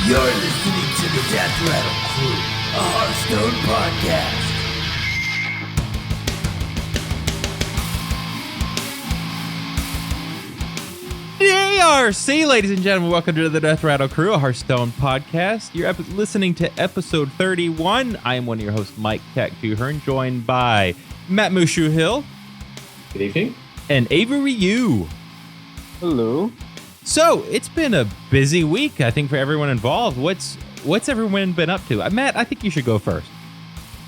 You're listening to the Death Rattle Crew, a Hearthstone podcast. DRC, ladies and gentlemen, welcome to the Death Rattle Crew, a Hearthstone podcast. You're listening to episode 31. I am one of your hosts, Mike Cack-Duhern, joined by Matt Mushu Hill. Good evening. And Avery Yu. Hello. So, it's been a busy week, I think, for everyone involved. What's everyone been up to? Matt, I think you should go first.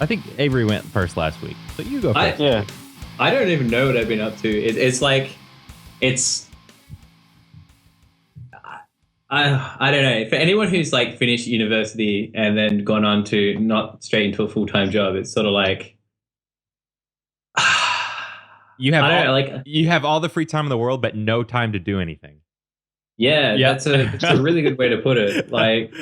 I think Avery went first last week, so you go first. I don't even know what I've been up to. I don't know. For anyone who's like finished university and then gone on to not straight into a full-time job, it's sort of like you have all the free time in the world, but no time to do anything. Yeah. That's a really good way to put it. Like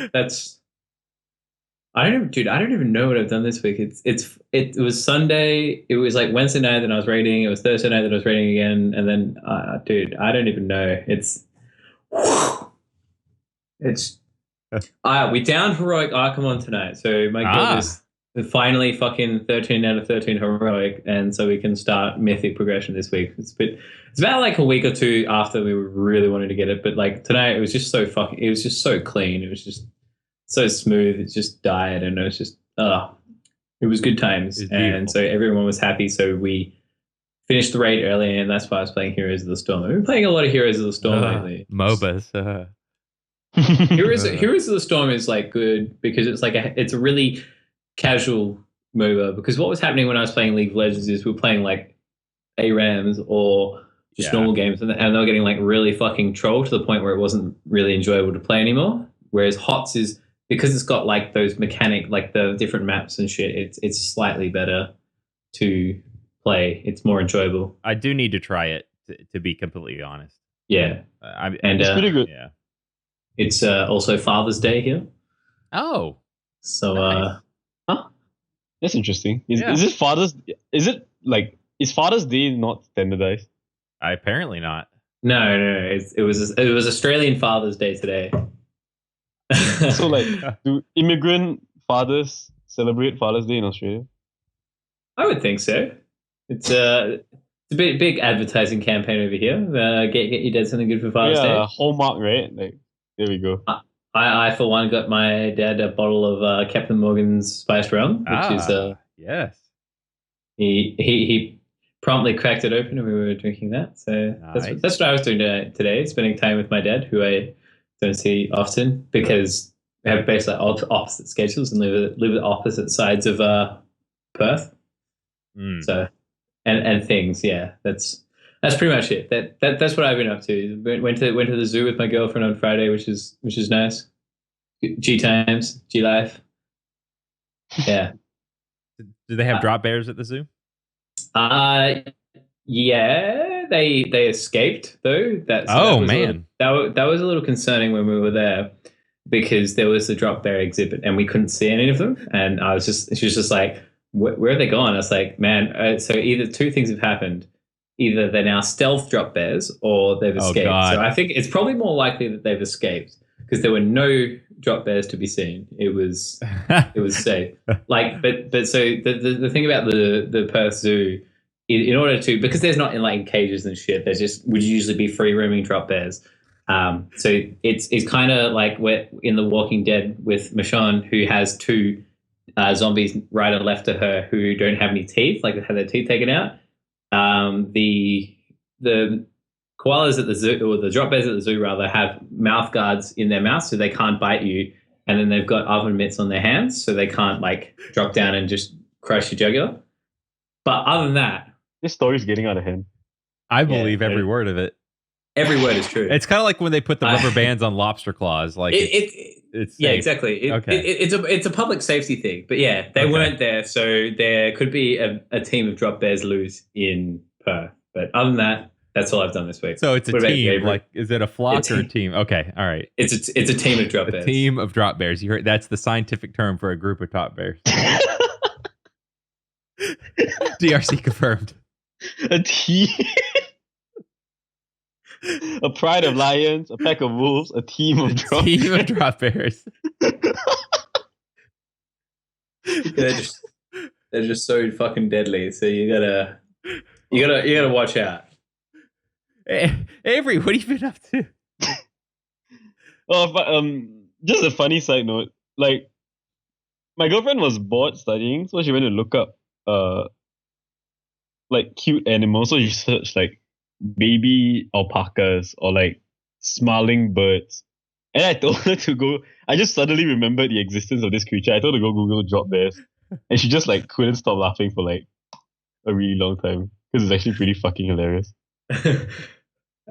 I don't even know what I've done this week. It was Sunday. It was like Wednesday night that I was raiding. It was Thursday night that I was raiding again, and then I don't even know. We downed heroic Archimon tonight, so my guild is finally fucking 13 out of 13 heroic, and so we can start mythic progression this week. It's about like a week or two after we really wanted to get it, but like tonight it was just so clean. It was just so smooth. It just died, and it was just it was good times, and so everyone was happy. So we finished the raid early, and that's why I was playing Heroes of the Storm. I've been playing a lot of Heroes of the Storm lately. MOBAs. Heroes of the Storm is like good because it's a really casual MOBA. Because what was happening when I was playing League of Legends is we were playing like ARAMs or just normal games, and they were getting like really fucking trolled to the point where it wasn't really enjoyable to play anymore. Whereas HOTS is, because it's got like those mechanic, like the different maps and shit, it's slightly better to play. It's more enjoyable. I do need to try it to be completely honest. Yeah, it's pretty good. Yeah. It's also Father's Day here. Oh, so nice. That's interesting. Is it Father's? Is Father's Day not standardized? Apparently not. No. It was Australian Father's Day today. So do immigrant fathers celebrate Father's Day in Australia? I would think so. It's a big advertising campaign over here. Get your dad something good for Father's Day. Yeah, Hallmark, right? There we go. I for one got my dad a bottle of Captain Morgan's spiced rum, which is yes. He promptly cracked it open and we were drinking that. So nice. that's what I was doing today, spending time with my dad, who I don't see often because we have basically opposite schedules and live at opposite sides of Perth. So and things, that's pretty much it. That's what I've been up to. Went to the zoo with my girlfriend on Friday, which is nice. G times, G life. Yeah. Do they have drop bears at the zoo? Yeah, they escaped though. That was a little concerning when we were there because there was the drop bear exhibit and we couldn't see any of them. And she was just like, where are they gone? I was like, man. So either two things have happened. Either they're now stealth drop bears or they've escaped. So I think it's probably more likely that they've escaped because there were no drop bears to be seen. It was safe. But so the thing about the Perth Zoo, in order to, because there's not in cages and shit, there just would usually be free roaming drop bears. So it's kind of like we're in The Walking Dead with Michonne, who has two zombies right and left to her who don't have any teeth, like they had their teeth taken out. The koalas at the zoo, or the drop bears at the zoo rather, have mouth guards in their mouth so they can't bite you, and then they've got oven mitts on their hands so they can't drop down and just crush your jugular. But other than that, this story's getting out of hand. I believe every word of it. Every word is true. It's kind of like when they put the rubber bands on lobster claws. It's yeah, exactly. It's a public safety thing. But yeah, they weren't there, so there could be a team of drop bears loose in Perth. But other than that, that's all I've done this week. So it's a team. Is it a flock or a team? Okay, all right. It's a team of drop bears. A team of drop bears. You heard? That's the scientific term for a group of top bears. DRC confirmed. A team. A pride of lions, a pack of wolves, a team of drop Team of drop bears. They're just so fucking deadly. So you gotta watch out. Avery, what have you been up to? Oh, but just a funny side note. Like, my girlfriend was bored studying, so she went to look up like cute animals. So she searched like baby alpacas or like smiling birds. And I told her to go. I just suddenly remembered the existence of this creature. I told her to go Google drop bears, and she just like couldn't stop laughing for like a really long time because it's actually pretty fucking hilarious.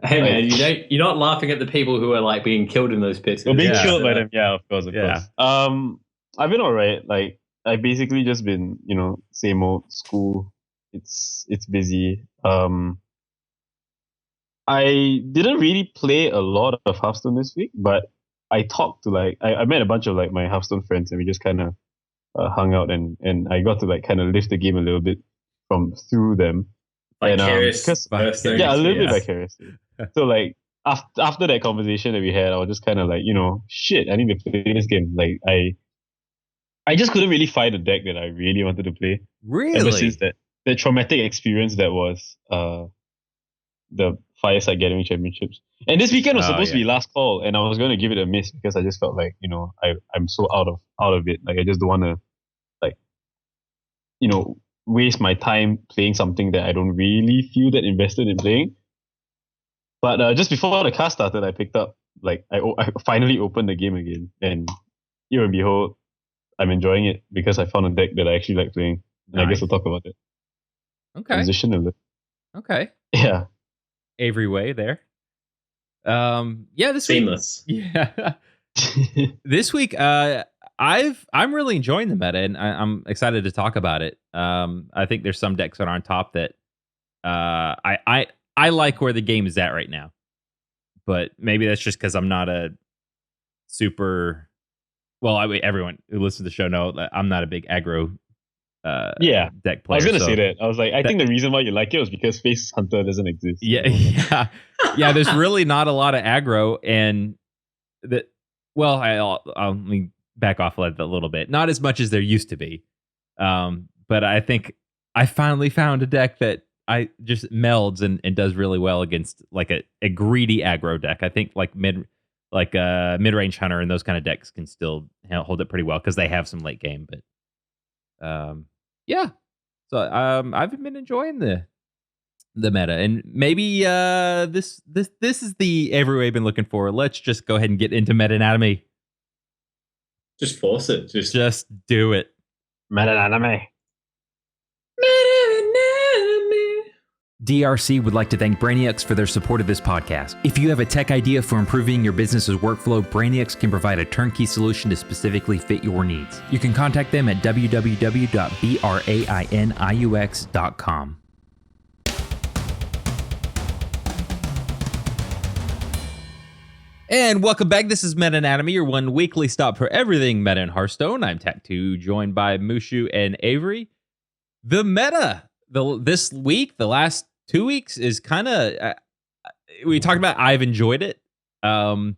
Hey man, you're not laughing at the people who are like being killed in those pits. Being killed by them, yeah, of course. I've been alright. Like, I've basically just been, same old school. It's busy. I didn't really play a lot of Hearthstone this week, but I talked to I met a bunch of like my Hearthstone friends, and we just kind of hung out, and I got to like kind of lift the game a little bit through them. Vicarious, a little bit vicariously. So like after that conversation that we had, I was just kind of like, shit, I need to play this game. Like I just couldn't really find a deck that I really wanted to play. Really? Ever since that traumatic experience that was the Fireside Gathering Championships. And this weekend was supposed to be last call, and I was going to give it a miss because I just felt like, I'm so out of it. Like, I just don't want to waste my time playing something that I don't really feel that invested in playing. But just before the cast started, I picked up, I finally opened the game again. And here and behold, I'm enjoying it because I found a deck that I actually like playing. And I guess we'll talk about it. Okay. Transition a little. Okay. Yeah. Avery Way there. This seamless. Week, yeah. This week, I'm really enjoying the meta, and I'm excited to talk about it. I think there's some decks that are on top that I like where the game is at right now, but maybe that's just because I'm not a super. Well, everyone who listens to the show know that I'm not a big aggro deck player. I was gonna say that. I was like, I think the reason why you like it was because Face Hunter doesn't exist. Yeah. There's really not a lot of aggro, and that. Well, I'll let me back off a little bit. Not as much as there used to be, but I think I finally found a deck that I just melds and does really well against like a greedy aggro deck. I think mid-range hunter and those kind of decks can still hold it pretty well because they have some late game. But so I've been enjoying the meta, and maybe this is the every way I've been looking for. Let's just go ahead and get into meta anatomy. Just force it. Just do it. Meta anatomy. DRC would like to thank Brainiacs for their support of this podcast. If you have a tech idea for improving your business's workflow, Brainiacs can provide a turnkey solution to specifically fit your needs. You can contact them at www.brainiux.com. And welcome back. This is Meta Anatomy, your one weekly stop for everything meta in Hearthstone. I'm Tech2, joined by Mushu and Avery. The meta this week, the last 2 weeks, is kind of we talked about. I've enjoyed it. I'll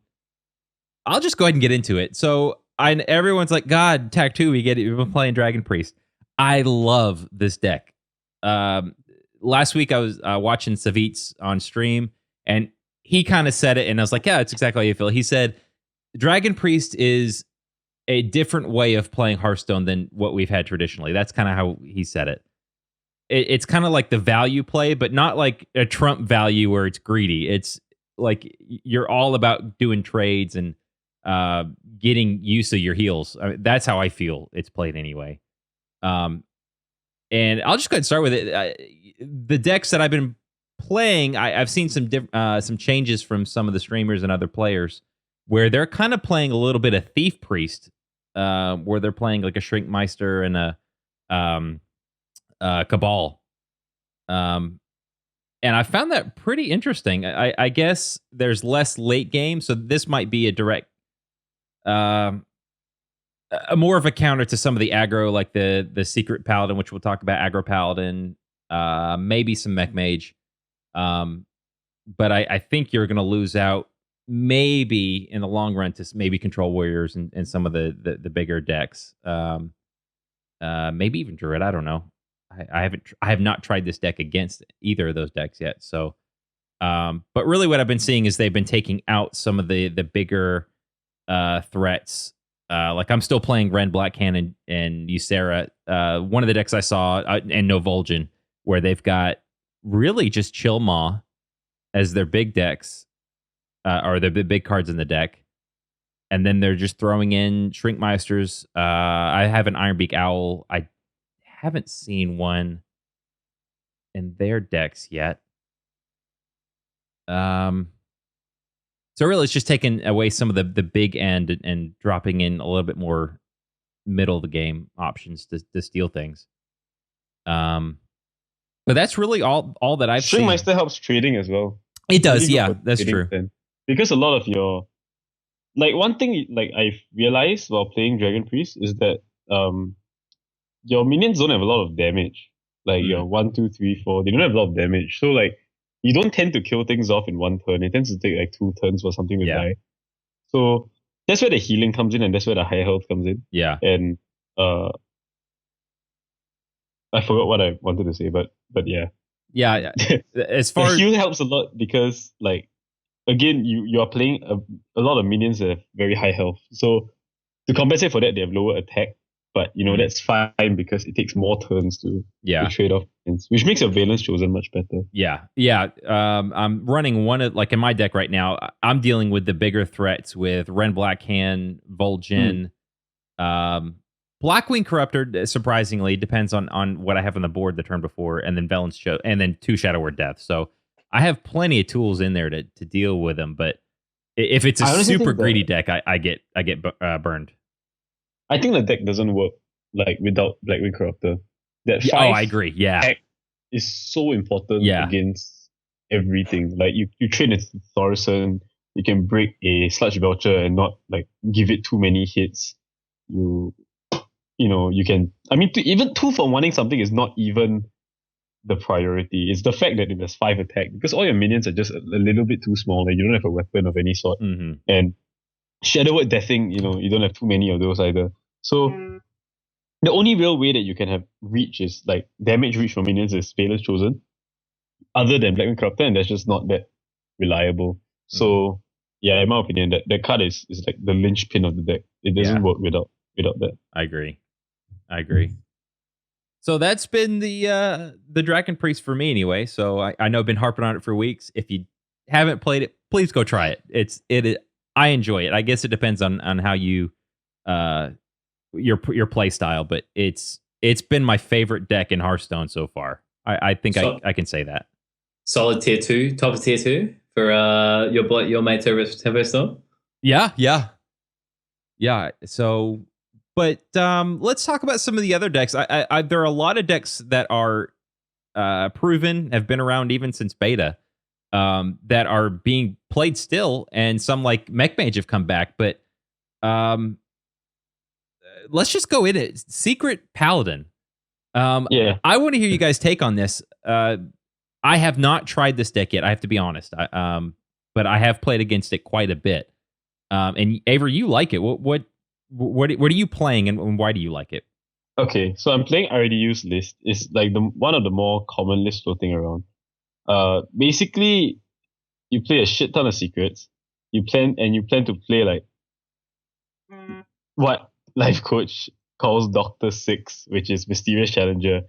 just go ahead and get into it. So everyone's like, God, Tech2, we get it. We've been playing Dragon Priest. I love this deck. Last week I was watching Savitz on stream, and he kind of said it, and I was like, yeah, it's exactly how you feel. He said, Dragon Priest is a different way of playing Hearthstone than what we've had traditionally. That's kind of how he said it. It's kind of like the value play, but not like a Trump value where it's greedy. It's like you're all about doing trades and getting use of your heals. That's how I feel it's played anyway. And I'll just go ahead and start with it. The decks that I've been playing, I've seen some changes from some of the streamers and other players where they're kind of playing a little bit of Thief Priest, where they're playing like a Shrinkmeister and a Cabal. And I found that pretty interesting. I guess there's less late game, so this might be a direct, more of a counter to some of the aggro, like the Secret Paladin, which we'll talk about, Aggro Paladin, maybe some Mech Mage. but I think you're going to lose out maybe in the long run to maybe Control Warriors and some of the bigger decks. Maybe even Druid. I don't know. I have not tried this deck against either of those decks yet. So, but really, what I've been seeing is they've been taking out some of the bigger threats. Like I'm still playing Red Black Cannon and Ysera. One of the decks I saw and No Vol'jin, where they've got really just Chill Maw as their big decks, or the big cards in the deck. And then they're just throwing in Shrinkmeisters. I have an Ironbeak Owl. I haven't seen one in their decks yet. So really, it's just taking away some of the big end and dropping in a little bit more middle of the game options to steal things. But that's really all that I've seen. Shrinkmeister helps trading as well. It does, really, yeah, that's true. Then. Because a lot of your... Like, one thing like I've realized while playing Dragon Priest is that your minions don't have a lot of damage. Like, your 1, 2, 3, 4, they don't have a lot of damage. So, like, you don't tend to kill things off in one turn. It tends to take, like, 2 turns for something to die. So, that's where the healing comes in and that's where the high health comes in. Yeah. And I forgot what I wanted to say, but yeah. Yeah, as far as... The heal helps a lot because, like, again, you are playing a lot of minions that have very high health. So to compensate for that, they have lower attack. But, that's fine because it takes more turns to trade off minions, which makes your Valence Chosen much better. Yeah. I'm running like in my deck right now, I'm dealing with the bigger threats with Ren Blackhand, Vol'jin, Blackwing Corruptor, surprisingly, depends on what I have on the board the turn before, and then Valence and then 2 Shadow Word Death. So I have plenty of tools in there to deal with them, but if it's a super greedy deck, I get burned. I think the deck doesn't work like without Blackwing Corruptor. That 5 I agree. Yeah, deck is so important against everything. Like you train a Thorson, you can break a Sludge Belcher and not like give it too many hits. You can. I mean, even 2 for 1ing something is not even the priority. It's the fact that it has 5 attack because all your minions are just a little bit too small. Like you don't have a weapon of any sort, and Shadow Word Deathing, you don't have too many of those either. So the only real way that you can have reach is like damage reach for minions is Valence Chosen, other than Blackwing Corruptor, and that's just not that reliable. So yeah, in my opinion, that card is like the linchpin of the deck. It doesn't work without that. I agree. So that's been the Dragon Priest for me anyway. So I know I've been harping on it for weeks. If you haven't played it, please go try it. I enjoy it. I guess it depends on how you your play style, but it's been my favorite deck in Hearthstone so far. I think I can say that. Solid tier 2, top of tier 2 for your mate Tempo Storm. Yeah. So. But let's talk about some of the other decks. There are a lot of decks that are proven, have been around even since beta, that are being played still, and some like Mech Mage have come back. But let's just go in it. Secret Paladin. I want to hear you guys' take on this. I have not tried this deck yet. I have to be honest. But I have played against it quite a bit. And Avery, you like it. What are you playing and why do you like it? Okay, so I'm playing RDU's list. It's like one of the more common lists floating around. Basically, you play a shit ton of secrets. You plan to play like what Life Coach calls Doctor 6, which is Mysterious Challenger.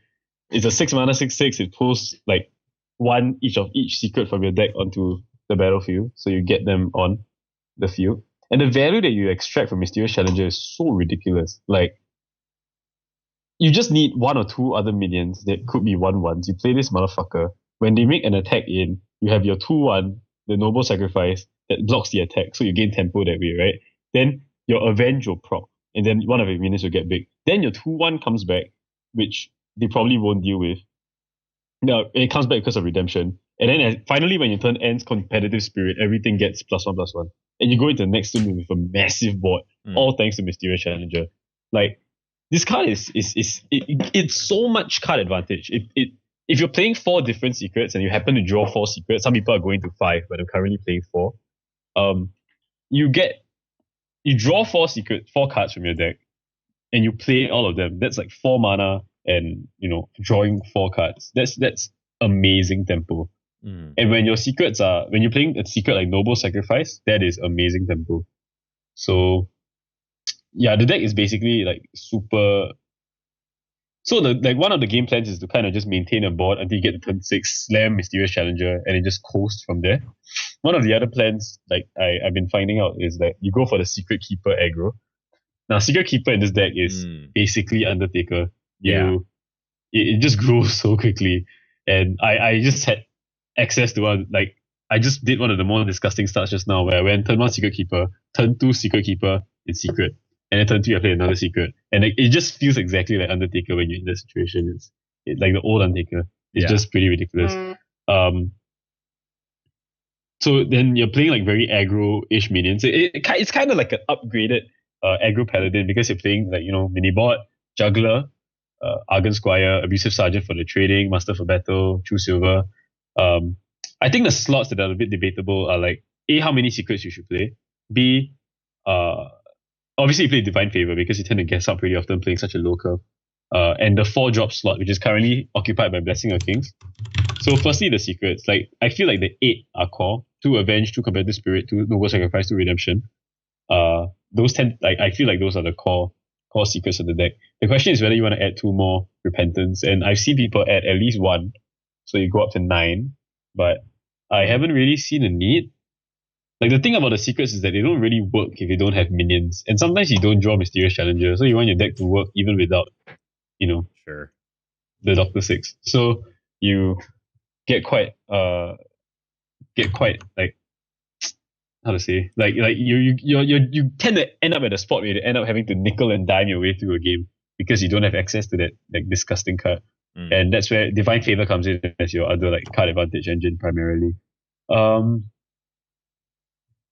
It's a 6 mana 6/6. It pulls like 1 each of each secret from your deck onto the battlefield, so you get them on the field. And the value that you extract from Mysterious Challenger is so ridiculous. Like, you just need 1 or 2 other minions that could be 1/1s. You play this motherfucker. When they make an attack in, you have your 2/1, the Noble Sacrifice, that blocks the attack, so you gain tempo that way, right? Then your Avenge will proc, and then one of your minions will get big. Then your 2/1 comes back, which they probably won't deal with. No, it comes back because of Redemption. And then finally, when your turn ends, Competitive Spirit, everything gets +1/+1. And you go into the next turn with a massive board, all thanks to Mysterious Challenger. Like, this card it's so much card advantage. if you're playing 4 different secrets and you happen to draw 4 secrets, some people are going to 5, but I'm currently playing 4. You draw 4 cards from your deck, and you play all of them. That's like 4 mana, and drawing 4 cards. That's amazing tempo. And when you're playing a secret like Noble Sacrifice, that is amazing tempo. So yeah, the deck is basically like super. So one of the game plans is to kind of just maintain a board until you get to turn 6, slam Mysterious Challenger, and then just coast from there. One of the other plans, like I've been finding out, is that you go for the Secret Keeper aggro. Now, Secret Keeper in this deck is basically Undertaker. It just grows so quickly, and I just had access to one. Like, I just did one of the more disgusting starts just now, where I went turn 1 Secret Keeper, turn 2 Secret Keeper in Secret, and then turn 3 I play another Secret, and it just feels exactly like Undertaker when you're in that situation. It's like the old Undertaker. It's just pretty ridiculous. So then you're playing like very aggro-ish minions. It's kind of like an upgraded aggro paladin, because you're playing like Minibot, Juggler, Argon Squire, Abusive Sergeant for the trading, Master for Battle, True Silver. I think the slots that are a bit debatable are like A, how many secrets you should play. B, obviously you play Divine Favor because you tend to guess out pretty often playing such a low curve. And the 4-drop slot, which is currently occupied by Blessing of Kings. So firstly, the secrets. Like, I feel like the 8 are core. 2 Avenge, 2 Competitive Spirit, 2 Noble Sacrifice, 2 Redemption. Those I feel like those are the core secrets of the deck. The question is whether you want to add 2 more Repentance, and I've seen people add at least 1, so you go up to 9, but I haven't really seen a need. Like, the thing about the secrets is that they don't really work if you don't have minions, and sometimes you don't draw Mysterious Challenger, so you want your deck to work even without, Sure, the Doctor 6. So you get quite like, how to say, like you tend to end up at a spot where you end up having to nickel and dime your way through a game because you don't have access to that like disgusting card. And that's where Divine Favor comes in as your other like card advantage engine primarily.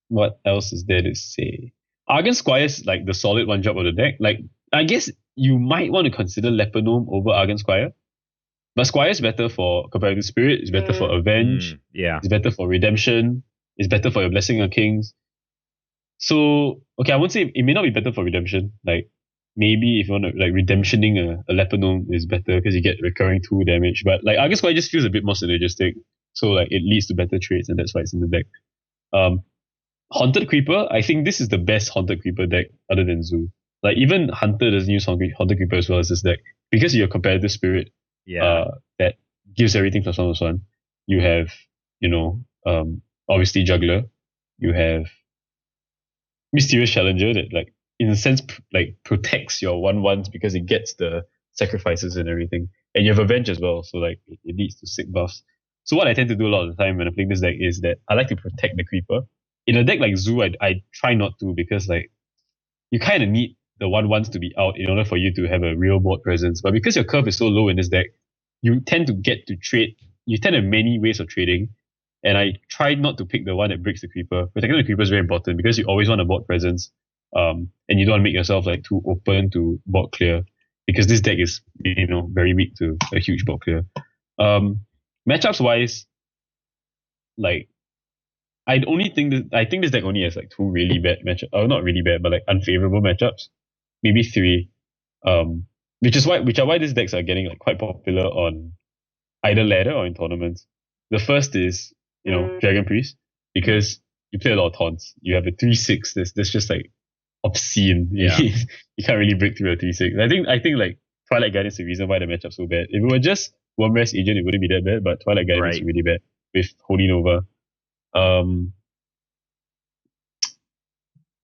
What else is there to say? Argon Squire is like the solid 1-drop of the deck. Like, I guess you might want to consider Leper Gnome over Argon Squire. But Squire is better for Competitive Spirit, it's better for Avenge, it's better for Redemption, it's better for your Blessing of Kings. So, okay, I won't say it may not be better for Redemption. Like, maybe if you want to, like, Redemptioning a Leper Gnome is better because you get recurring 2 damage. But, like, Argon Squire just feels a bit more synergistic. So, like, it leads to better trades, and that's why it's in the deck. Haunted Creeper, I think this is the best Haunted Creeper deck other than Zoo. Like, even Hunter doesn't use Haunted Creeper as well as this deck. Because of your Competitive Spirit, that gives everything +1/+1. You have, obviously Juggler. You have Mysterious Challenger that, like, in a sense, like, protects your 1/1s because it gets the sacrifices and everything. And you have Avenge as well, so, like, it leads to sick buffs. So what I tend to do a lot of the time when I'm playing this deck is that I like to protect the Creeper. In a deck like Zoo, I try not to, because, like, you kind of need the 1/1s to be out in order for you to have a real board presence. But because your curve is so low in this deck, you tend to get to trade. You tend to have many ways of trading. And I try not to pick the one that breaks the Creeper. Protecting the Creeper is very important because you always want a board presence. And you don't want to make yourself like too open to board clear, because this deck is, very weak to a huge board clear. Matchups wise, like, I think this deck only has like 2 really bad matchups. Not really bad, but like unfavorable matchups. Maybe 3. Which are why these decks are getting like quite popular on either ladder or in tournaments. The first is, Dragon Priest, because you play a lot of taunts. You have a 3/6 that's just like obscene. Yeah. You can't really break through a 3/6. I think like Twilight Guardian is the reason why the matchup's so bad. If it were just Wormrest Agent, it wouldn't be that bad, but Twilight Guardian is really bad with Holy Nova. And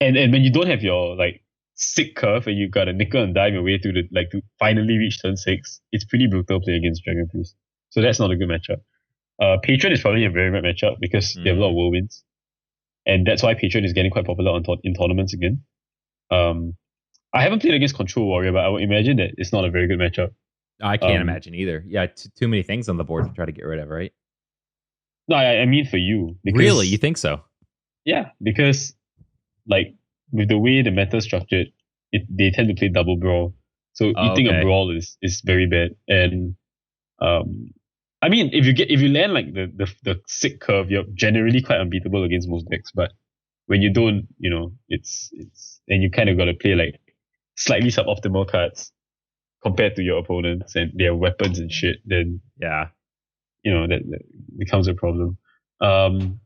when you don't have your like sick curve and you got a nickel and dime your way through to finally reach turn 6, it's pretty brutal playing against Dragon Priest. So that's not a good matchup. Patron is probably a very bad matchup because they have a lot of whirlwinds. And that's why Patron is getting quite popular in tournaments again. I haven't played against Control Warrior, but I would imagine that it's not a very good matchup. I can't imagine either. Yeah, too many things on the board to try to get rid of, right? No, I mean for you. Because, really? You think so? Yeah, because like with the way the meta is structured, they tend to play double brawl. So eating a brawl is very bad. And I mean, if you land like the sick curve, you're generally quite unbeatable against most decks. But when you don't, it's and you kind of got to play like slightly suboptimal cards compared to your opponents and their weapons and shit. Then yeah, that becomes a problem. And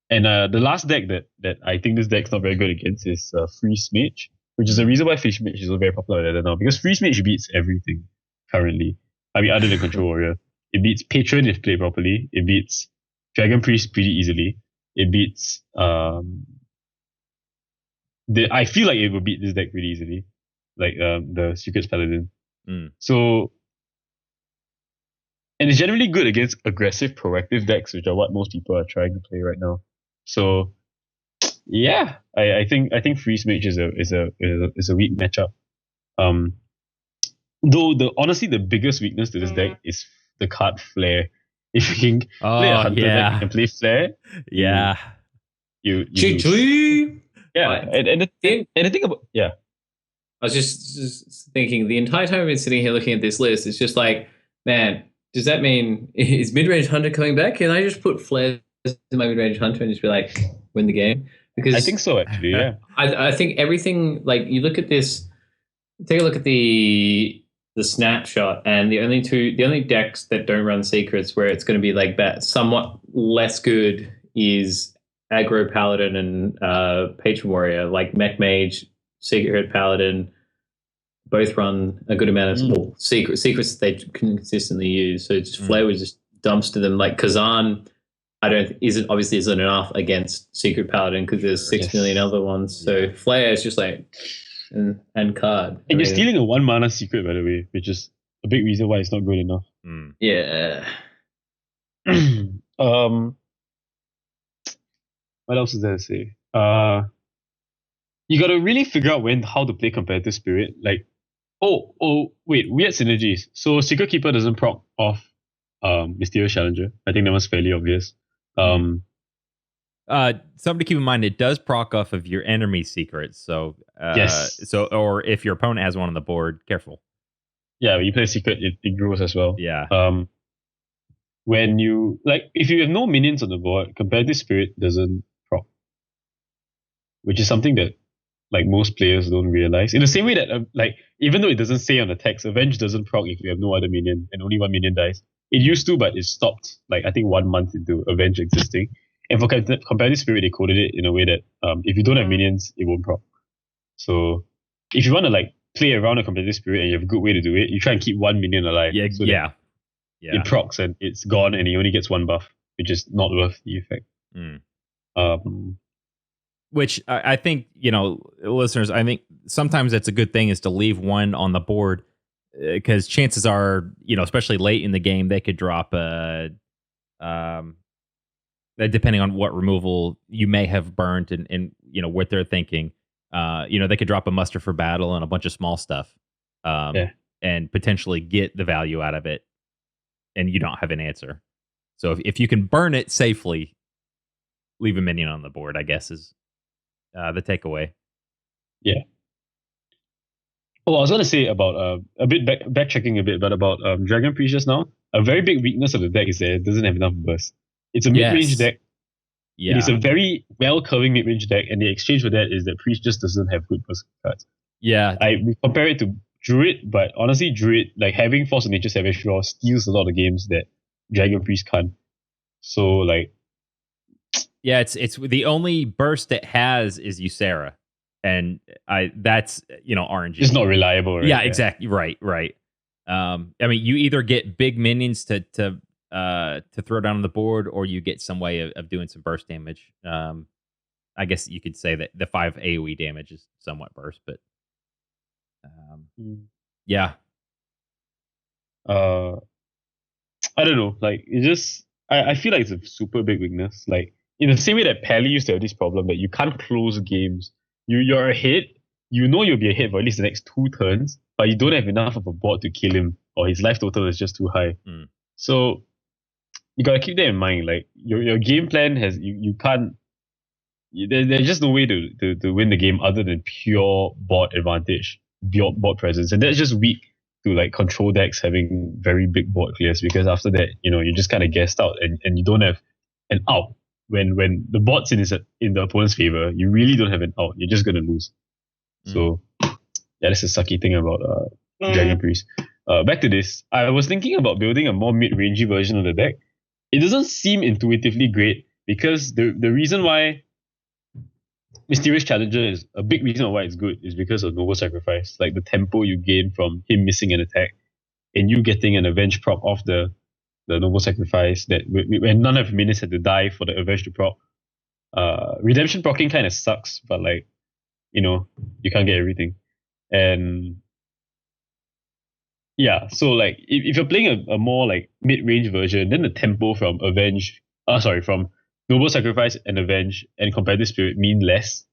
the last deck that I think this deck's not very good against is Freeze Mage, which is the reason why Freeze Mage is so very popular right now, because Freeze Mage beats everything currently. I mean, other than Control Warrior. It beats Patron if played properly. It beats Dragon Priest pretty easily. It beats I feel like it will beat this deck pretty easily. Like the Secrets Paladin. So, and it's generally good against aggressive proactive decks, which are what most people are trying to play right now. So yeah, I think Freeze Mage is a weak matchup. Though honestly the biggest weakness to this deck is the card Flare. If you can play a hunter deck, you can play Flare. Yeah. You yeah. And the thing about I was just thinking the entire time I've been sitting here looking at this list, it's just like, man, does that mean is mid-range hunter coming back? Can I just put Flare in my mid-range hunter and just be like, win the game? Because I think so, actually. Yeah. I think everything, like, you look at this, take a look at the snapshot, and the only decks that don't run secrets where it's going to be like that somewhat less good is aggro paladin and patron warrior. Like Mech Mage, Secret Paladin both run a good amount of secrets they can consistently use. So just Flare was just dumpster them. Like Kazan, isn't enough against Secret Paladin because there's 6 million other ones. So Flare is just like and card. And you're stealing a 1-mana secret, by the way, which is a big reason why it's not good enough. Yeah. What else is there to say? You got to really figure out how to play competitive spirit. Like, wait, weird synergies. So Secret Keeper doesn't proc off Mysterious Challenger. I think that was fairly obvious. Something to keep in mind, it does proc off of your enemy secrets. So yes. So, or if your opponent has one on the board, careful. Yeah, when you play secret, it grows as well. Yeah. When you if you have no minions on the board, competitive spirit doesn't proc, which is something that most players don't realize. In the same way that even though it doesn't say on the text, Avenge doesn't proc if you have no other minion and only 1 minion dies. It used to, but it stopped I think 1 month into Avenge existing. And for competitive spirit, they coded it in a way that if you don't have minions, it won't proc. So if you want to play around a competitive spirit and you have a good way to do it, you try and keep 1 minion alive. Yeah, so it procs and it's gone and he only gets 1 buff, which is not worth the effect. Which I think, listeners, I think sometimes that's a good thing is to leave 1 on the board because chances are, especially late in the game, they could drop depending on what removal you may have burned and what they're thinking, they could drop a muster for battle and a bunch of small stuff and potentially get the value out of it and you don't have an answer. So if you can burn it safely, leave a minion on the board, I guess is the takeaway. Yeah. Oh, I was going to say about a bit backtracking a bit, but about Dragon Priest just now. A very big weakness of the deck is that it doesn't have enough burst. It's a mid-range deck. Yeah. It is a very well-curving mid-range deck, and the exchange for that is that Priest just doesn't have good burst cards. Yeah. We compare it to Druid, but honestly, Druid, having Force of Nature Savage Draw steals a lot of games that Dragon Priest can't. So, yeah, it's the only burst it has is Ysera. And that's RNG. It's not reliable, right? Yeah, exactly. Right. I mean, you either get big minions to throw down on the board, or you get some way of doing some burst damage. I guess you could say that the 5 AoE damage is somewhat burst, but yeah. I don't know. It just I feel like it's a super big weakness. In the same way that Pally used to have this problem that you can't close games. You're ahead. You'll be ahead for at least the next 2 turns, but you don't have enough of a board to kill him, or his life total is just too high. So you gotta keep that in mind. Your game plan has you can't. There's just no way to win the game other than pure board advantage, pure board presence, and that's just weak to like control decks having very big board clears, because after that, you just kind of gassed out, and you don't have an out. When the board's in the opponent's favor, you really don't have an out. You're just gonna lose. So yeah, that's the sucky thing about Dragon Priest. Back to this. I was thinking about building a more mid-rangey version of the deck. It doesn't seem intuitively great because the reason why Mysterious Challenger is a big reason why it's good is because of Noble Sacrifice. Like the tempo you gain from him missing an attack and you getting an Avenge prop off the Noble Sacrifice, that when none of minions had to die for the Avenge to prop. Redemption proccing kind of sucks, but like, you can't get everything. And yeah, so like if you're playing a more like mid-range version, then the tempo from from Noble Sacrifice and Avenge and Competitive Spirit mean less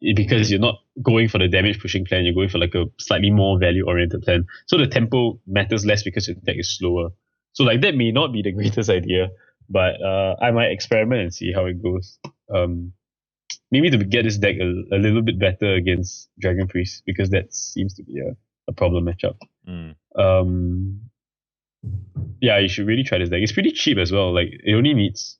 because you're not going for the damage pushing plan, you're going for like a slightly more value-oriented plan. So the tempo matters less because your deck is slower. So like that may not be the greatest idea, but I might experiment and see how it goes. Maybe to get this deck a little bit better against Dragon Priest, because that seems to be a problem matchup. Yeah, you should really try this deck. It's pretty cheap as well. Like it only needs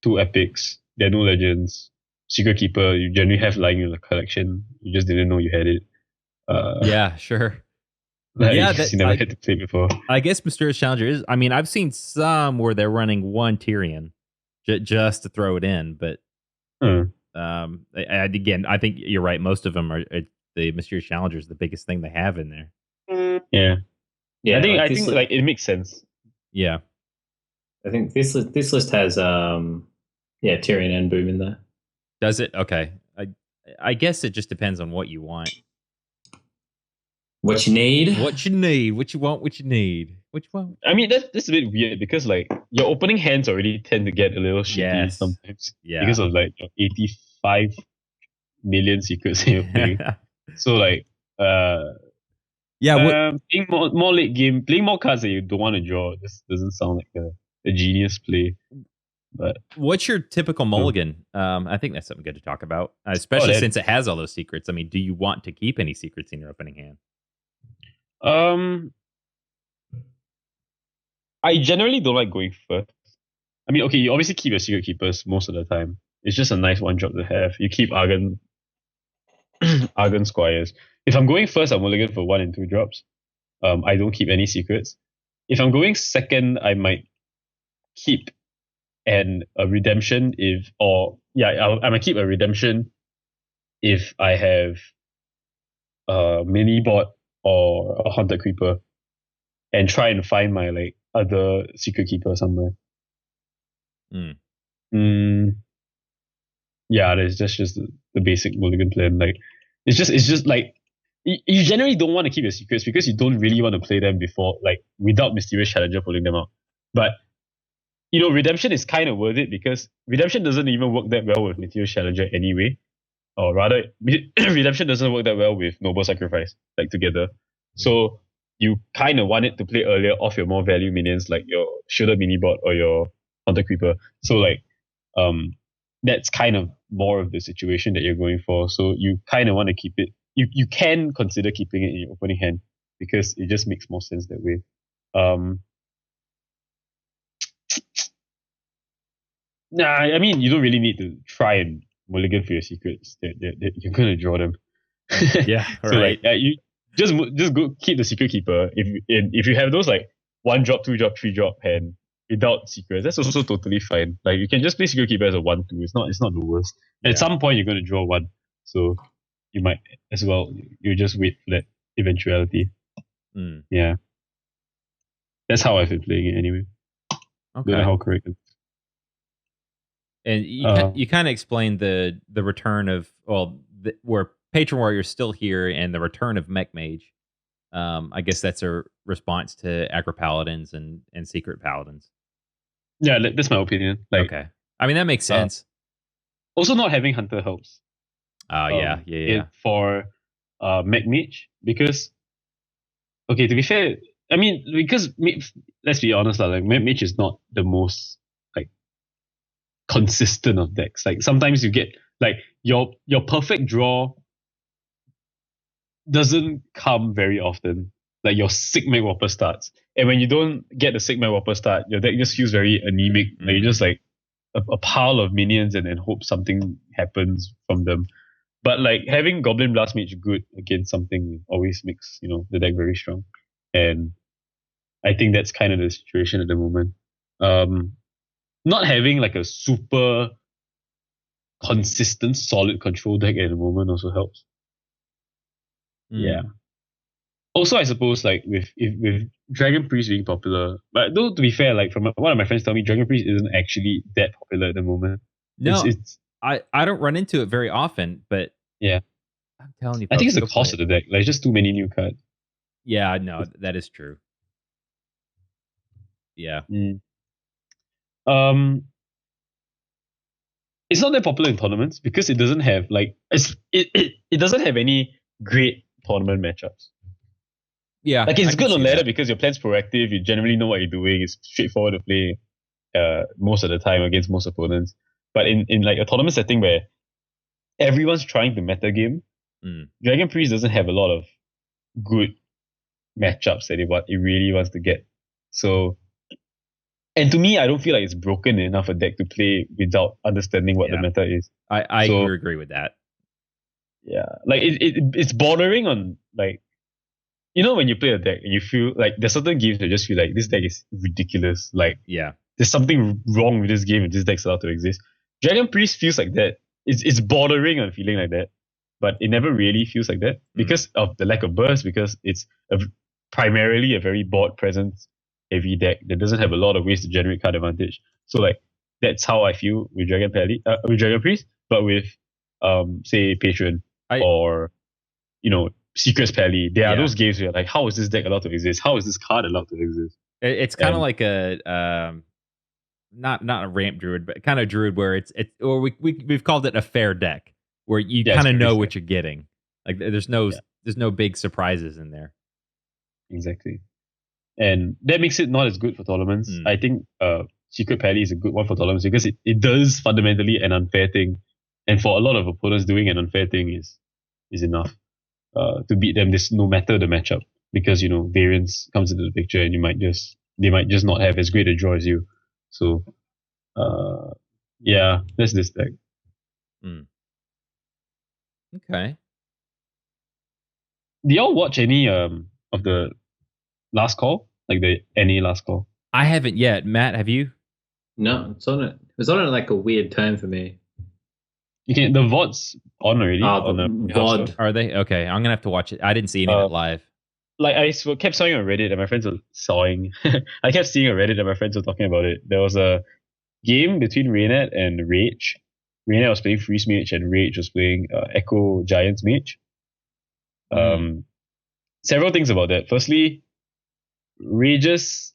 2 epics. There are no legends. Secret Keeper, you generally have lying in the collection. You just didn't know you had it. Yeah, sure. Like, yeah, you never had to play before. I guess Mysterious Challenger is. I mean, I've seen some where they're running 1 Tyrion just to throw it in, but again, I think you're right. Most of them are the Mysterious Challenger is the biggest thing they have in there. Yeah. I think like it makes sense. Yeah, I think this list has Tyrion and Boom in there. Does it? Okay. I guess it just depends on what you want. What you need. What you need. What you want. What you need. What you want. I mean, that's a bit weird because like your opening hands already tend to get a little shitty sometimes. Yeah. Because of like 85 million secrets you're playing. So like playing more late game, playing more cards that you don't want to draw just doesn't sound like a genius play. But what's your typical mulligan? I think that's something good to talk about, especially since it has all those secrets. I mean, do you want to keep any secrets in your opening hand? I generally don't like going first. I mean, okay, you obviously keep your Secret Keepers most of the time. It's just a nice one drop to have. You keep Argon Squires. If I'm going first, I'm mulligan for 1 and 2 drops. I don't keep any secrets. If I'm going second, I might keep a redemption I might keep a redemption if I have a mini bot or a Haunted Creeper and try and find my like other Secret Keeper somewhere. Yeah, that's just the basic mulligan plan. Like it's just like you generally don't want to keep your secrets because you don't really want to play them before, like without Mysterious Challenger pulling them out. But Redemption is kind of worth it because Redemption doesn't even work that well with Mysterious Challenger anyway. Or rather, Redemption doesn't work that well with Noble Sacrifice, like together. So you kind of want it to play earlier off your more value minions like your Shielded Minibot or your Haunted Creeper. So like, that's kind of more of the situation that you're going for. So you kind of want to keep it. You can consider keeping it in your opening hand because it just makes more sense that way. Nah, I mean, you don't really need to try and mulligan for your secrets. You're gonna draw them. Yeah, so right. Like, you just go keep the Secret Keeper. If you have those like 1 drop, 2 drop, 3 drop hand without secrets, that's also totally fine. Like you can just play Secret Keeper as a 1/2. It's not the worst. Yeah. At some point, you're gonna draw 1, so you might as well. You just wait for that eventuality. Yeah, that's how I've been playing it anyway. Okay. Don't know how correct it is. And you kind of explained the return of where Patron Warrior is still here and the return of Mech Mage. I guess that's a response to Aggro Paladins and Secret Paladins. Yeah, that's my opinion. Like, okay, I mean that makes sense. Also, not having Hunter helps. Yeah. For Mech Mage, because to be fair, I mean because let's be honest, like Mech Mage is not the most like consistent of decks. Like sometimes you get like your perfect draw doesn't come very often. like your sick Mech Whopper starts. And when you don't get the sick Mech Whopper start, your deck just feels very anemic. Like you just like a pile of minions and then hope something happens from them. But like having Goblin Blast Mage good against something always makes, the deck very strong. And I think that's kind of the situation at the moment. Not having like a super consistent, solid control deck at the moment also helps. Yeah. Also, I suppose like with Dragon Priest being popular, but though to be fair, like from one of my friends tell me, Dragon Priest isn't actually that popular at the moment. No, I don't run into it very often, but yeah, I'm telling you, I think it's the cost of the deck. Like just too many new cards. Yeah, no, that is true. Yeah. It's not that popular in tournaments because it doesn't have like it doesn't have any great tournament matchups. Yeah, like it's good on ladder because your plan's proactive. You generally know what you're doing. It's straightforward to play most of the time against most opponents. But in like a tournament setting where everyone's trying to meta game, Dragon Priest doesn't have a lot of good matchups that it really wants to get. So, and to me, I don't feel like it's broken enough a deck to play without understanding what the meta is. I agree with that. Yeah, like it's bordering on like, when you play a deck and you feel like there's certain games that just feel like this deck is ridiculous. Like, there's something wrong with this game if this deck's allowed to exist. Dragon Priest feels like that. It's bordering on feeling like that, but it never really feels like that because of the lack of burst, because it's primarily a very board presence heavy deck that doesn't have a lot of ways to generate card advantage. So like that's how I feel with Dragon Priest, but with say Patron or Secrets Pally. There are those games where like, how is this deck allowed to exist? How is this card allowed to exist? It's kind of like a not a ramp druid, but kind of druid where we've called it a fair deck where you kind of know what you're getting. Like there's no big surprises in there. Exactly. And that makes it not as good for tournaments. I think Secret Pally is a good one for tournaments because it does fundamentally an unfair thing. And for a lot of opponents, doing an unfair thing is enough to beat them, this no matter the matchup. Because, variance comes into the picture and they might just not have as great a draw as you. So that's this deck. Okay. Do y'all watch any of the Last Call? Like the NA Last Call? I haven't yet. Matt, have you? No, it's on it. It was on at like a weird time for me. The VOD's on already. On the VOD. Are they? Okay, I'm gonna have to watch it. I didn't see any of it live. Like I kept sawing on Reddit and my friends were sawing. I kept seeing on Reddit and my friends were talking about it. There was a game between Raynet and Rage. Raynet was playing Freeze Mage and Rage was playing Echo Giants Mage. Several things about that. Firstly, Rage's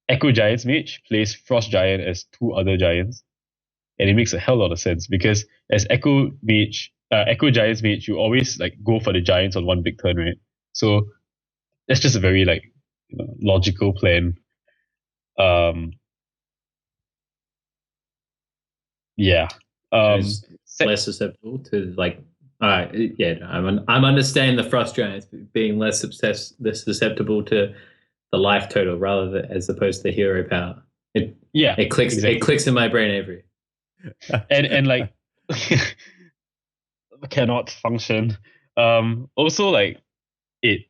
Echo Giants Mage plays Frost Giant as two other giants. And it makes a hell lot of sense because as Echo Giants Mage, you always like go for the giants on one big turn, right? So that's just a very like logical plan. Less susceptible to like. I'm understanding the Frost Giants being less susceptible to the life total rather than as opposed to the hero power. It clicks. Exactly. It clicks in my brain every. and like cannot function. Also like it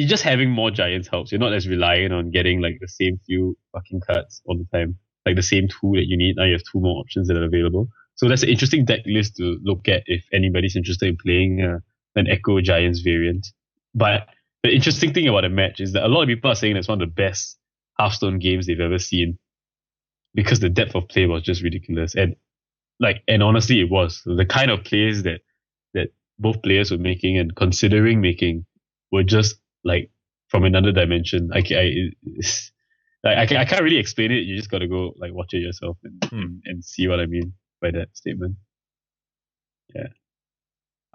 just having more giants helps. You're not as reliant on getting like the same few fucking cards all the time. Like the same two that you need. Now you have two more options that are available. So that's an interesting deck list to look at if anybody's interested in playing an Echo Giants variant. But the interesting thing about the match is that a lot of people are saying it's one of the best Hearthstone games they've ever seen because the depth of play was just ridiculous. And honestly, it was. The kind of plays that both players were making and considering making were just like from another dimension. I can't really explain it. You just got to go like watch it yourself and see what I mean by that statement. Yeah.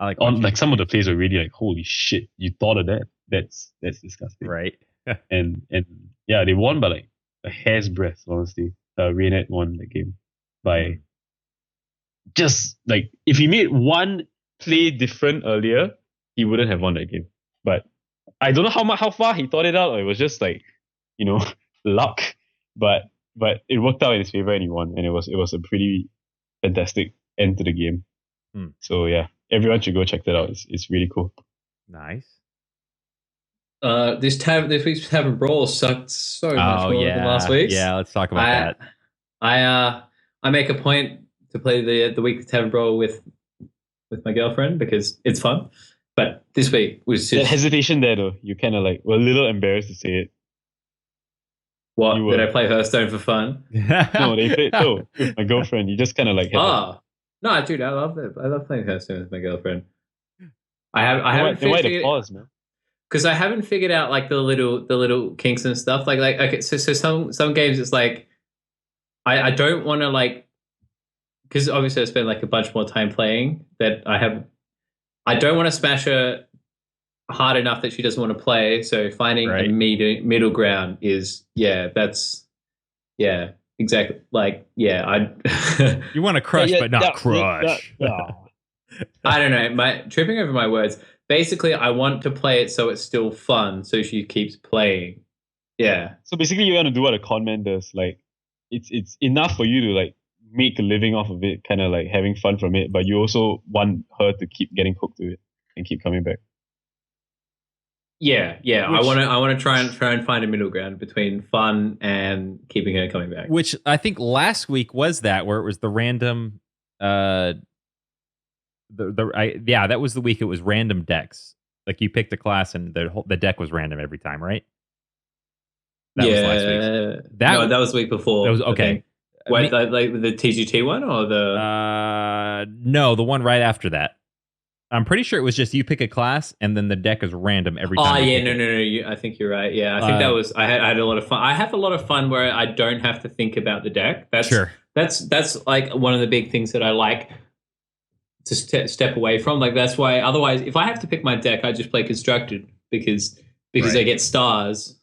I like some of the plays were really like, holy shit, you thought of that? That's disgusting. Right. and they won by like a hair's breadth, honestly. Raynet won the game by just like, if he made one play different earlier, he wouldn't have won that game. But I don't know how far he thought it out. It was just like, luck, but it worked out in his favor and he won, and it was a pretty fantastic end to the game. So yeah, everyone should go check that out. It's really cool. Nice. This week's Tavern Brawl sucked so much more than last week's. Yeah, let's talk about that. I make a point to play the weekly Tavern Brawl with my girlfriend because it's fun. But this week was just... That hesitation there though, you kind of were a little embarrassed to say it. What? Did I play Hearthstone for fun? No, they played with my girlfriend. You just kind of no, dude, I love it. I love playing Hearthstone with my girlfriend. I haven't figured it out. Man. Because I haven't figured out the little kinks and stuff. Okay, so some games it's I don't want to because obviously I spend a bunch more time playing that I don't want to smash her hard enough that she doesn't want to play. So finding a middle ground is exactly you want to crush but not crush. I don't know. Tripping over my words. Basically, I want to play it so it's still fun, so she keeps playing. Yeah. So basically, you want to do what a con man does. It's enough for you to make a living off of it, kind of having fun from it, but you also want her to keep getting hooked to it and keep coming back. Yeah. I want to try and find a middle ground between fun and keeping her coming back. Which I think last week was that where it was the random. That was the week it was random decks. You picked a class and the deck was random every time, right? That was last week. That was the week before. That was okay. Wait, the TGT one or the? No, the one right after that. I'm pretty sure it was just you pick a class and then the deck is random every time. Oh yeah, no. I think you're right. Yeah, I think that was. I had a lot of fun. I have a lot of fun where I don't have to think about the deck. That's one of the big things that I like to step away from. That's why otherwise if I have to pick my deck, I just play constructed because I get stars.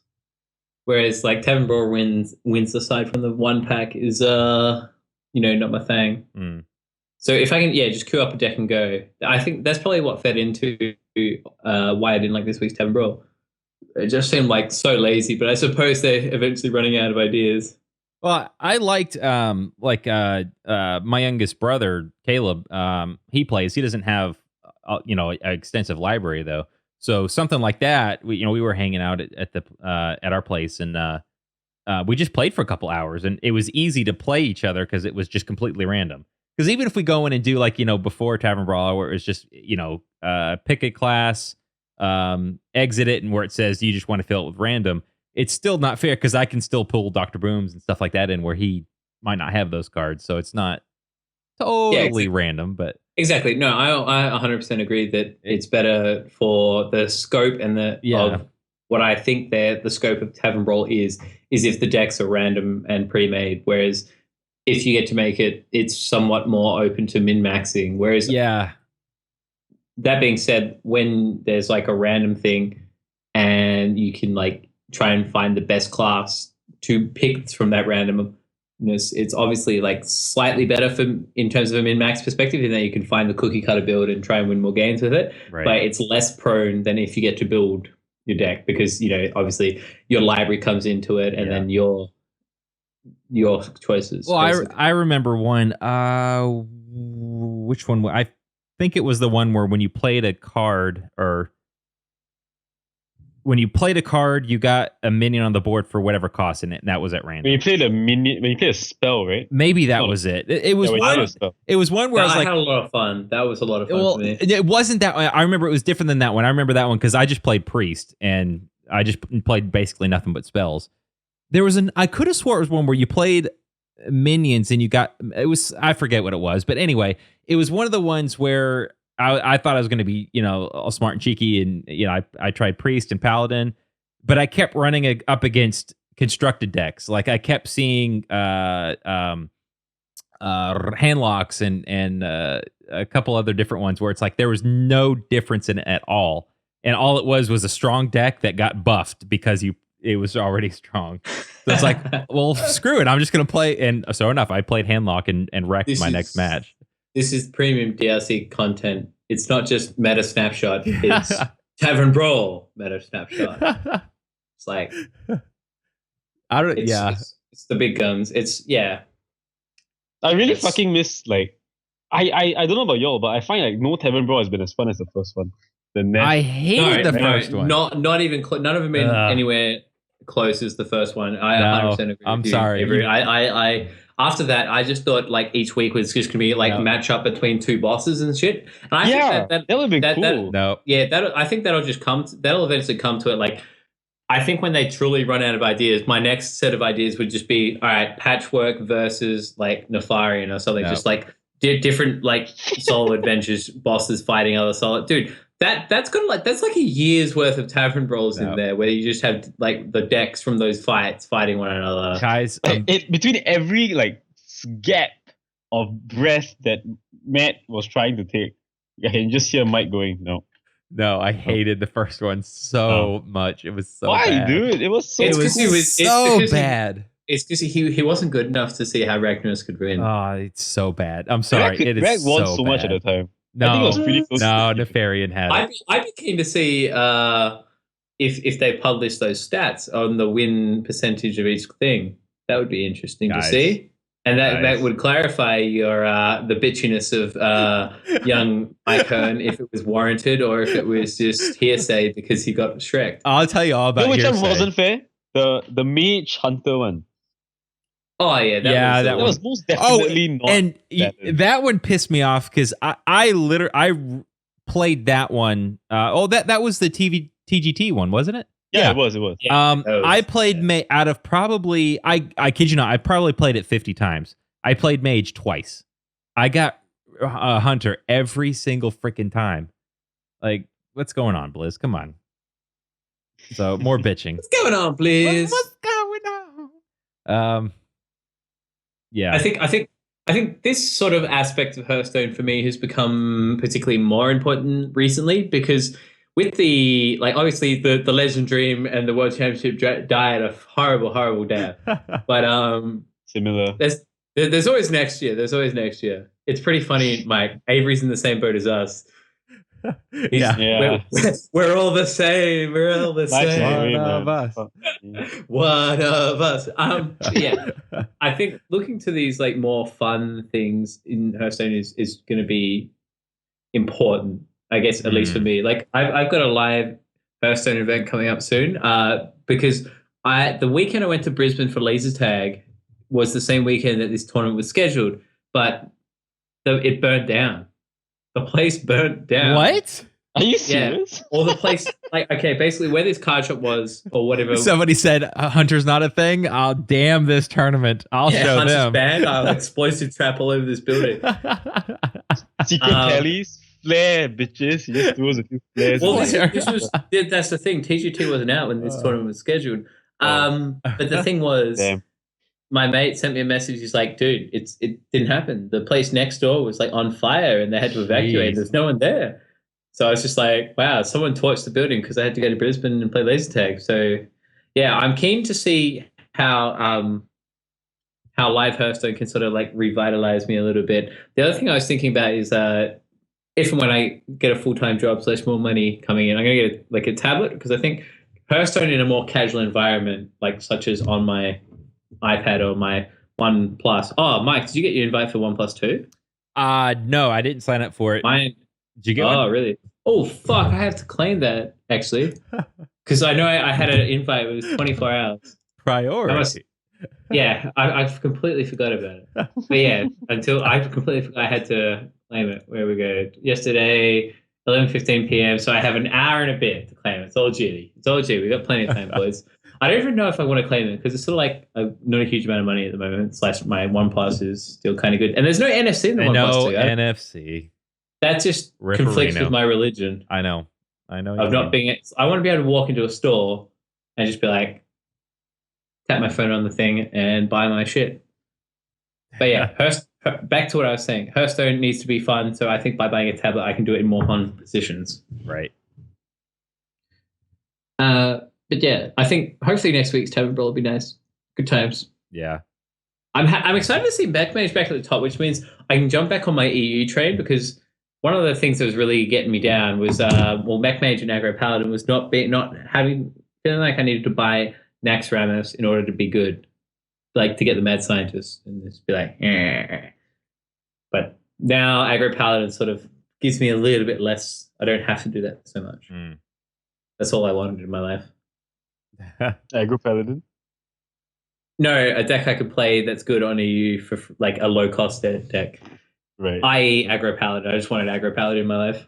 Whereas Tavern Brawl wins aside from the one pack is not my thing. So if I can just queue up a deck and go, I think that's probably what fed into why I didn't like this week's Tavern Brawl. It just seemed so lazy, but I suppose they're eventually running out of ideas. Well, I liked my youngest brother Caleb. He plays. He doesn't have an extensive library though. So something like that. We were hanging out at our place and we just played for a couple hours and it was easy to play each other because it was just completely random. Because even if we go in and do before Tavern Brawl where it's just pick a class, exit it, and where it says you just want to fill it with random. It's still not fair because I can still pull Dr. Booms and stuff like that in where he might not have those cards. So it's not totally random, but... Exactly. No, I 100% agree that it's better for the scope and of what I think the scope of Tavern Brawl is if the decks are random and pre-made, whereas if you get to make it, it's somewhat more open to min-maxing. Whereas... That being said, when there's a random thing and you can try and find the best class to pick from that randomness, it's obviously slightly better in terms of a min-max perspective in that you can find the cookie cutter build and try and win more games with it. Right. But it's less prone than if you get to build your deck because, obviously your library comes into it and then your choices. Well, I remember one, which one? I think it was the one where when you played a card you got a minion on the board for whatever cost in it, and that was at random. When you played a spell, right? Maybe that was it. It was one where I had a lot of fun. That was a lot of fun for me. It wasn't that. I remember it was different than that one. I remember that one because I just played priest and I just played basically nothing but spells. There was I could have swore it was one where you played minions and you got I forget what it was, but anyway, it was one of the ones where I thought I was going to be, all smart and cheeky, and I tried priest and paladin, but I kept running up against constructed decks. I kept seeing handlocks and a couple other different ones where it's there was no difference in it at all, and all it was a strong deck that got buffed because it was already strong. So it's well, screw it, I'm just going to play. And so enough, I played handlock and wrecked my next match. This is premium DRC content. It's not just meta snapshot. It's Tavern Brawl meta snapshot. It's like I don't. It's the big guns. I really fucking miss like I don't know about y'all, but I find like no Tavern Brawl has been as fun as the first one. The net. I hated the first one. Not even none of them been anywhere close as the first one. I 100% agree. I'm sorry. I after that, I just thought like each week was just gonna be like match up between two bosses and shit. And I think that would be cool. I think that'll just that'll eventually come to it. Like, I think when they truly run out of ideas, my next set of ideas would just be, all right, Patchwork versus like Nefarian or something, just like different like solo adventures, bosses fighting other solo. Dude, that's like a year's worth of Tavern Brawls in there, where you just have like the decks from those fights fighting one another. Guys, between every like gap of breath that Matt was trying to take, I can just hear Mike going, no. No, I hated the first one so much. It was so bad. Dude? It was so bad. It's because he wasn't good enough to see how Ragnaros could win. Oh, it's so bad. I'm sorry. It is Rag won so bad. much at the time. No, I think it was pretty close. No, Nefarian had it. I'd be keen to see if they publish those stats on the win percentage of each thing. That would be interesting to see. And that would clarify your the bitchiness of young Mike Hearn, if it was warranted or if it was just hearsay because he got Shrek. I'll tell you all about which hearsay. one wasn't fair? The Mage Hunter one. Oh yeah, that was most definitely not. And that one pissed me off because I literally played that one. That was the TGT one, wasn't it? Yeah, it was. Yeah, I played out of probably I kid you not, I probably played it 50 times. I played Mage twice. I got Hunter every single freaking time. Like, what's going on, Blizz? Come on. So more bitching. What's going on, Blizz? What's going on? Yeah. I think this sort of aspect of Hearthstone for me has become particularly more important recently because with the obviously the Legend Dream and the World Championship died a horrible death. But similar. There's always next year. It's pretty funny, Mike. Avery's in the same boat as us. Yeah. We're all the same. We're all the same. One of us. Yeah. I think looking to these like more fun things in Hearthstone is going to be important. I guess at least for me. Like I've got a live Hearthstone event coming up soon. Because the weekend I went to Brisbane for laser tag was the same weekend that this tournament was scheduled, but it burned down. The place burnt down. What? Are you serious? Yeah. Or the place, basically where this card shop was or whatever. Somebody said Hunter's not a thing. I'll damn this tournament. I'll show Hunter's them. Banned. I'll explosive trap all over this building. Secret Kelly's flare, bitches. He just throws a few flares. Well, that's the thing. TGT wasn't out when this tournament was scheduled. But the thing was, my mate sent me a message. He's like, dude, it didn't happen. The place next door was like on fire and they had to evacuate. There's no one there. So I was just like, wow, someone torched the building because I had to go to Brisbane and play laser tag. So yeah, I'm keen to see how live Hearthstone can sort of like revitalize me a little bit. The other thing I was thinking about is if and when I get a full-time job / more money coming in, I'm going to get a tablet because I think Hearthstone in a more casual environment, like such as on my iPad or my OnePlus. Oh, Mike, did you get your invite for OnePlus 2? No, I didn't sign up for it. Mine. Did you get one? Oh, really? Oh, fuck. I have to claim that, actually. Because I know I had an invite. It was 24 hours. Priority. I've completely forgot about it. But yeah, until I completely forgot I had to claim it. Where we go? Yesterday, 11:15 p.m. So I have an hour and a bit to claim it. It's all duty. We got plenty of time, boys. I don't even know if I want to claim it because it's sort of like not a huge amount of money at the moment. / my OnePlus is still kind of good. And there's no NFC in the OnePlus 2. NFC. That just conflicts with my religion. I know. Of not being. I want to be able to walk into a store and just be like, tap my phone on the thing and buy my shit. But yeah, back to what I was saying. Hearthstone needs to be fun, so I think by buying a tablet, I can do it in more fun positions. Right. But yeah, I think hopefully next week's Tavern Brawl will be nice. Good times. Yeah. I'm excited to see Backmage back at the top, which means I can jump back on my EU train because one of the things that was really getting me down was Mech Mage and Aggro Paladin was not feeling like I needed to buy Naxxramas in order to be good, like to get the Mad Scientist and just be like, eh. But now Aggro Paladin sort of gives me a little bit less. I don't have to do that so much. That's all I wanted in my life. Aggro Paladin? No, a deck I could play that's good on EU for like a low cost deck. Right. I.e. Aggro Paladin. I just wanted Aggro Paladin in my life.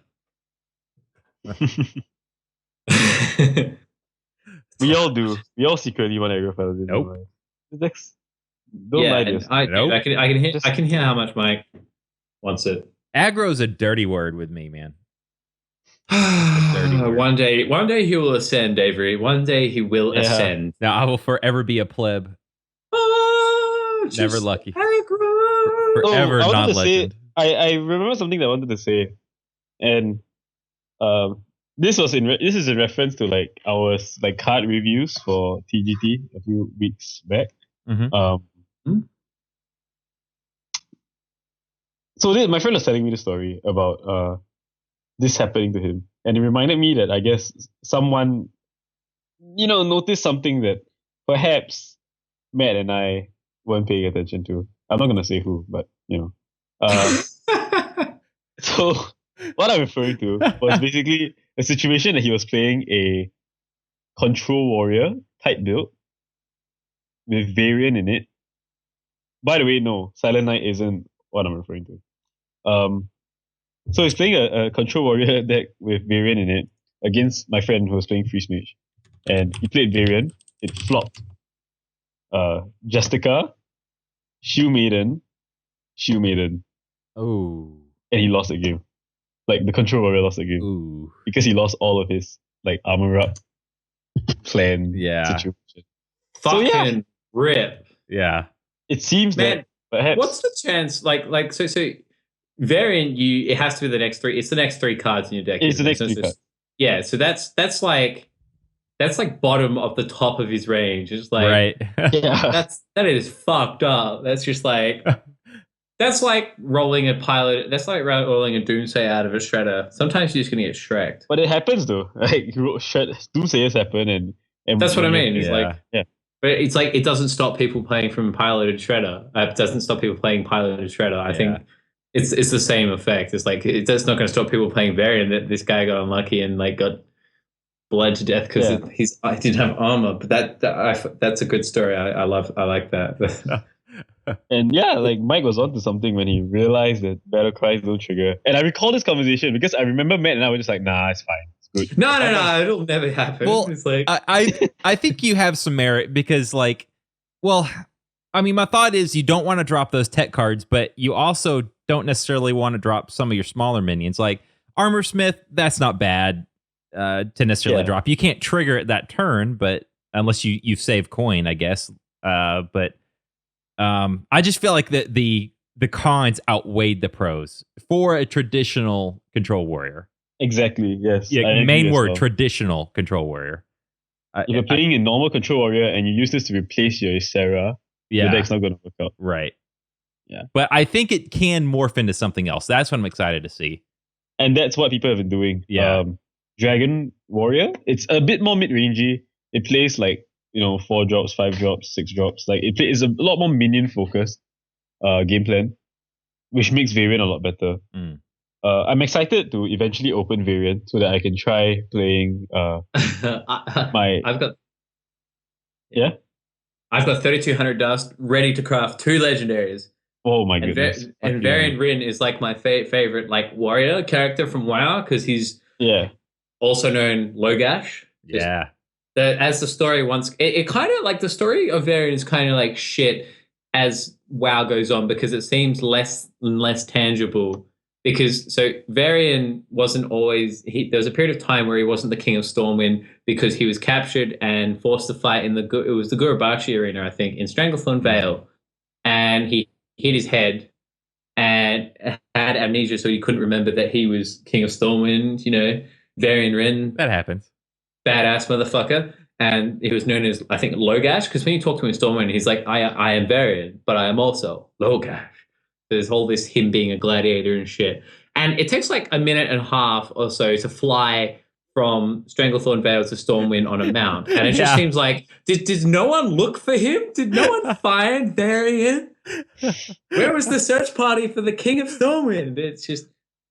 We all do. We all secretly want Aggro Paladin. Nope. The decks don't like this. I Nope. can hear how much Mike wants it. Aggro's a dirty word with me, man. One day he will ascend, Avery. One day he will ascend. Now I will forever be a pleb. Oh, Never lucky. Aggro. Forever non-legend. I remember something that I wanted to say, and this is in reference to like our like card reviews for TGT a few weeks back. So my friend was telling me the story about this happening to him, and it reminded me that I guess someone, noticed something that perhaps Matt and I weren't paying attention to. I'm not gonna say who, but so what I'm referring to was basically a situation that he was playing a control warrior type build with variant in it. By the way, no, Silent Knight isn't what I'm referring to. So he's playing a control warrior deck with variant in it against my friend who was playing Freeze Mage. And he played variant. It flopped. Justica, Shoe Maiden. Oh. And he lost the game. Like the control warrior lost the game. Ooh. Because he lost all of his like armor up plan situation. Fucking rip. Yeah. It seems that perhaps what's the chance so variant it has to be the next three. It's the next three cards in your deck. It's the next three cards. Yeah, so that's like bottom of the top of his range. It's like right. Yeah. that is fucked up. That's just like that's like rolling a pilot. That's like rolling a Doomsday out of a shredder. Sometimes you're just gonna get shreked. But it happens though. Like Doomsayers happen, and that's what I mean. It's yeah. But it's like it doesn't stop people playing from piloted shredder. It doesn't stop people playing piloted shredder. I think it's the same effect. It's like it's not going to stop people playing variant. That this guy got unlucky and like got bled to death because I didn't have armor. But that's a good story. I like that. And like Mike was onto something when he realized that battle cries don't trigger. And I recall this conversation because I remember Matt and I were just like, nah, it's fine. Good. No, it'll never happen. Well, it's like I think you have some merit because like, well, I mean, my thought is you don't want to drop those tech cards, but you also don't necessarily want to drop some of your smaller minions. Like Armor Smith, that's not bad to necessarily drop. You can't trigger it that turn, but unless you save coin, I guess. But I just feel like the cons outweighed the pros for a traditional control warrior. Exactly, yes. Yeah, main word, traditional control warrior. If you're playing a normal control warrior and you use this to replace your Sarah, the deck's not going to work out. Right. Yeah. But I think it can morph into something else. That's what I'm excited to see. And that's what people have been doing. Yeah. Dragon Warrior, it's a bit more mid-rangey. It plays like, 4 drops, 5 drops, 6 drops. Like it's a lot more minion-focused game plan, which makes variant a lot better. I'm excited to eventually open variant so that I can try playing I've got 3,200 dust ready to craft 2 legendaries. Oh my goodness! And Variant Rin is like my favorite like warrior character from WoW because he's also known Logash. Yeah. As the story it kind of like the story of Variant is kind of like shit as WoW goes on because it seems less and less tangible. Because Varian wasn't always there was a period of time where he wasn't the king of Stormwind because he was captured and forced to fight in the Gurubashi arena, I think, in Stranglethorn Vale, and he hit his head and had amnesia, so he couldn't remember that he was king of Stormwind. Varian Rin, that happens, badass motherfucker, and he was known as I think Logash because when you talk to him in Stormwind, he's like, I am Varian, but I am also Logash. There's all this him being a gladiator and shit. And it takes like a minute and a half or so to fly from Stranglethorn Vale to Stormwind on a mount. And it just seems like, did no one look for him? Did no one find Varian? Where was the search party for the King of Stormwind?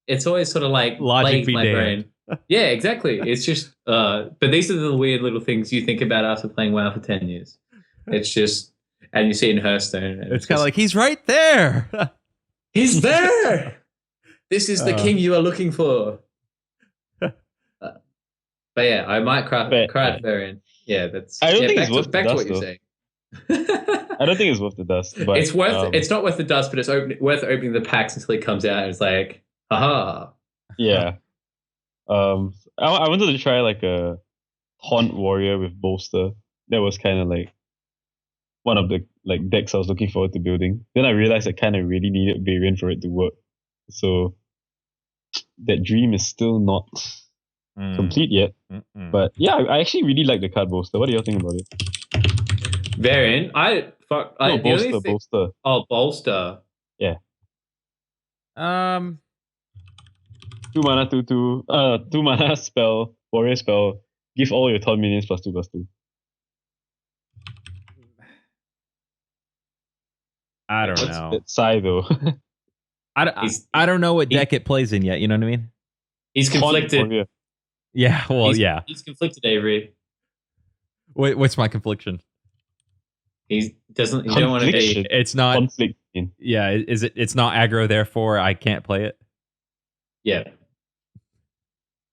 It's always sort of like logic be my damned. brain. Yeah, exactly. It's just, but these are the weird little things you think about after playing WoW for 10 years. It's just, and you see it in Hearthstone. It's kind of like, he's right there. He's there. This is the king you are looking for. But yeah, I might cry at Varian. Yeah, that's. I don't think it's back to what you're saying. I don't think it's worth the dust. But it's worth. It's not worth the dust, but it's worth opening the packs until he comes out and it's like, haha. Yeah. I wanted to try like a Taunt Warrior with Bolster. That was kind of like one of the like decks I was looking forward to building. Then I realized I kind of really needed Varian for it to work. So that dream is still not complete yet. But yeah, I actually really like the card Bolster. What do you think about it? Varian? Bolster. Oh, Bolster. Yeah. 2 mana, 2/2. 2 mana spell, warrior spell. Give all your taunt minions +2/+2. I don't know. It's Sai though. I don't know what deck it plays in yet. You know what I mean? He's conflicted. Yeah. Well, yeah. He's conflicted, Avery. What's my confliction? He doesn't. You don't want to be. It's not. Conflict. Yeah. Is it? It's not aggro. Therefore, I can't play it. Yeah.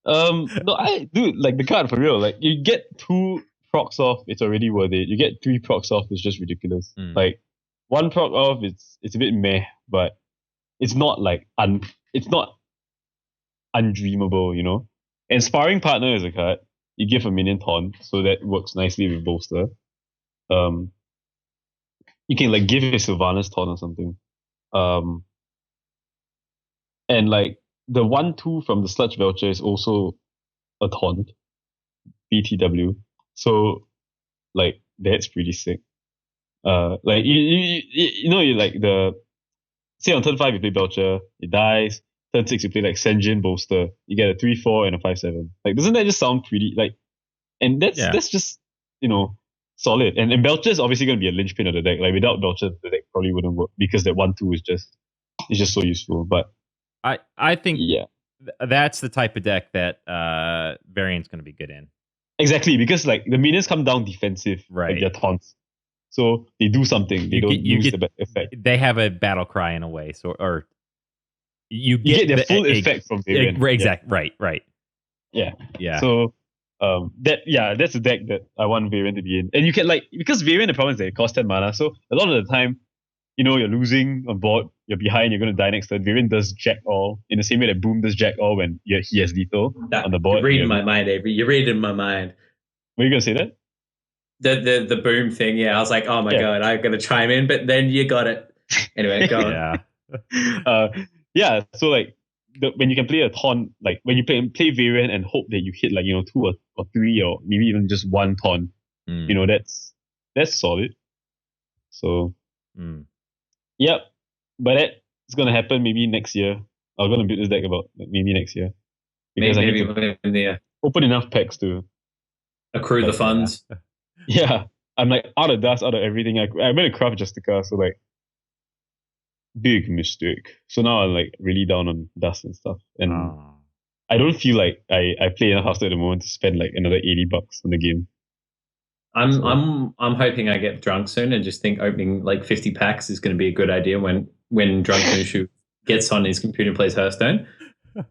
No, I do like the card for real. Like you get 2 procs off, it's already worth it. You get 3 procs off, it's just ridiculous. Like 1 proc off, it's a bit meh, but it's not like it's not undreamable, you know. And Sparring Partner is a card. You give a minion taunt, so that works nicely with Bolster. You can like give a Sylvanas taunt or something. And like the 1/2 from the Sludge Belcher is also a taunt. BTW. So like that's pretty sick. Like you know, you like the say on turn 5 you play Belcher, it dies. Turn 6 you play like Senjin Bolster. You get a 3/4 and a 5/7. Like doesn't that just sound pretty like? And that's just, you know, solid. And Belcher is obviously going to be a linchpin of the deck. Like without Belcher, the deck probably wouldn't work because that 1/2 is just so useful. But I think that's the type of deck that Varian's going to be good in. Exactly, because like the minions come down defensive, right? Like they're taunts, so they do something. They don't use the effect. They have a battle cry in a way, so or you get the full effect from Varian. Exactly. Right. Yeah. So that's a deck that I want Varian to be in, and you can like because Varian the problem is that it costs 10 mana, so a lot of the time, you know, you're losing on board, you're behind, you're going to die next turn. Varian does Jack All in the same way that Boom does Jack All when he has lethal on the board. You're reading my mind, Avery. You're reading my mind. Were you going to say that? The Boom thing, yeah. I was like, oh my God, I'm going to chime in, but then you got it. Anyway, go on. Yeah, so like when you can play a taunt, like when you play Varian and hope that you hit like, you know, 2 or 3 or maybe even just 1 taunt, you know, that's solid. So... Yep, but that's gonna happen maybe next year. I'm gonna build this deck about like, maybe next year because maybe I need to open enough packs to accrue the funds. Yeah, I'm like out of dust, out of everything. I made a craft Justica, so like big mistake. So now I'm like really down on dust and stuff, and I don't feel like I play enough after at the moment to spend like another $80 on the game. I'm hoping I get drunk soon and just think opening like 50 packs is going to be a good idea when Drunk Mushu gets on his computer and plays Hearthstone. But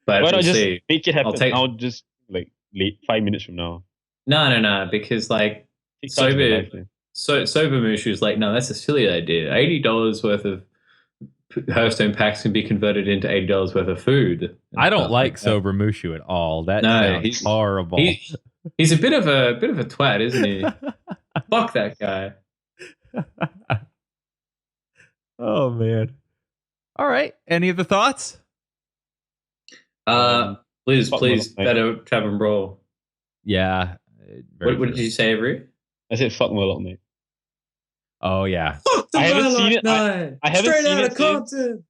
why we'll not just see. make it happen? I'll just like late 5 minutes from now. No, because like sober Mushu is like, no, that's a silly idea. $80 worth of Hearthstone packs can be converted into $80 worth of food. I don't like sober Mushu at all. That sounds horrible. He's a bit of a twat, isn't he? Fuck that guy. Oh man. All right. Any other thoughts? Please, better Trap and Brawl. Yeah. What did you say, Avery? I said fuck Murloc Knight. Oh yeah. Fuck the I haven't Murloc seen it. Knight. I haven't Straight seen out it of Compton.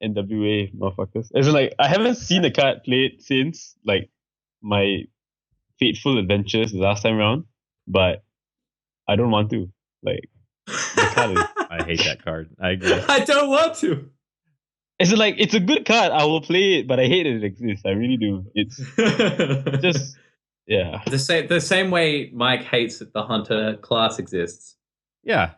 NWA motherfuckers. As in, like, I haven't seen the card played since like my fateful adventures the last time around, but I don't want to. Like, the card is. I hate that card. I agree. I don't want to. It's a good card. I will play it, but I hate that it exists. I really do. It's just yeah. The same way Mike hates that the Hunter class exists. Yeah.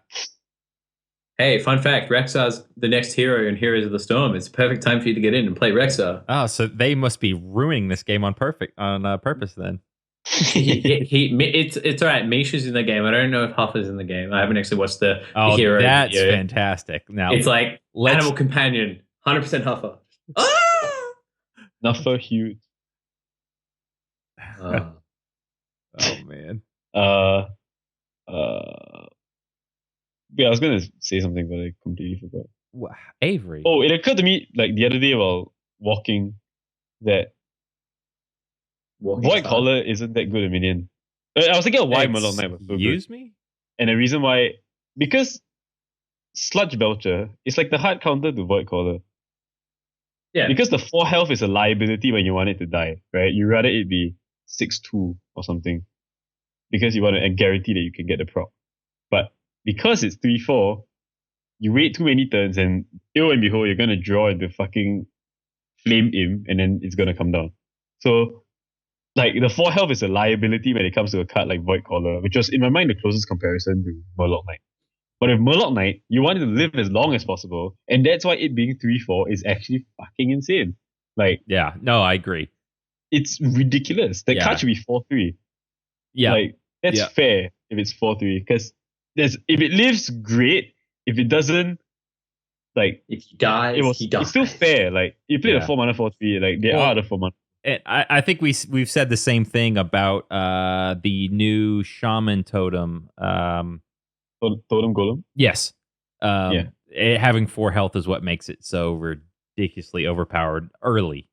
Hey, fun fact, Rexar's the next hero in Heroes of the Storm. It's a perfect time for you to get in and play Rexar. Oh, so they must be ruining this game on purpose then. It's all right. Misha's in the game. I don't know if Huffer's in the game. I haven't actually watched the hero. That's video. fantastic. Now it's like Animal Companion, 100% Huffer. Nuffer huge. Oh man. Yeah, I was gonna say something, but I completely forgot. Avery. Oh, it occurred to me like the other day while walking that Void Collar isn't that good a minion. I was thinking of why Murloc Knight was so Use good. me? And the reason why, because Sludge Belcher is like the hard counter to Void Collar. Yeah. Because the 4 health is a liability when you want it to die, right? You rather it be 6-2 or something. Because you want to guarantee that you can get the proc. But because it's 3-4, you wait too many turns and ill and behold, you're gonna draw into fucking Flame Imp and then it's gonna come down. So like the 4 health is a liability when it comes to a card like Void Collar, which was in my mind the closest comparison to Murloc Knight. But with Murloc Knight, you want it to live as long as possible, and that's why it being 3-4 is actually fucking insane. Like, yeah, no, I agree. It's ridiculous. That card should be 4-3. Yeah, like that's fair if it's 4-3 because if it lives, great. If it doesn't, like if he dies, he dies. It's still fair. Like you play the 4 mana 4-3, like there are the 4 mana. And I think we've said the same thing about the new Shaman Totem. Totem Golem? Yes. Having 4 health is what makes it so ridiculously overpowered early.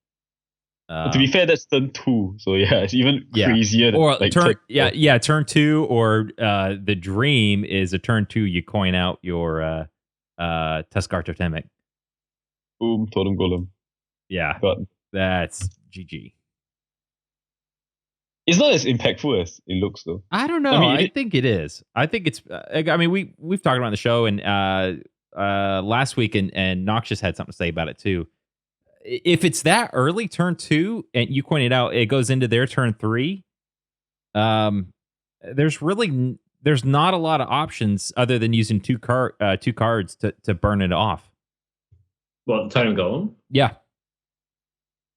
To be fair, that's turn 2, so it's even crazier. Or like turn turn 2, or the dream is a turn 2. You coin out your Tuskar Totemic. Boom, Totem Golem. Yeah, that's GG. It's not as impactful as it looks, though. I don't know. I think it is. I think it's. I mean, we've talked about it on the show, and last week, and Noxious had something to say about it too. If it's that early, turn 2, and you pointed out it goes into their turn 3, there's not a lot of options other than using two cards to burn it off. What, Totem Golem? Yeah.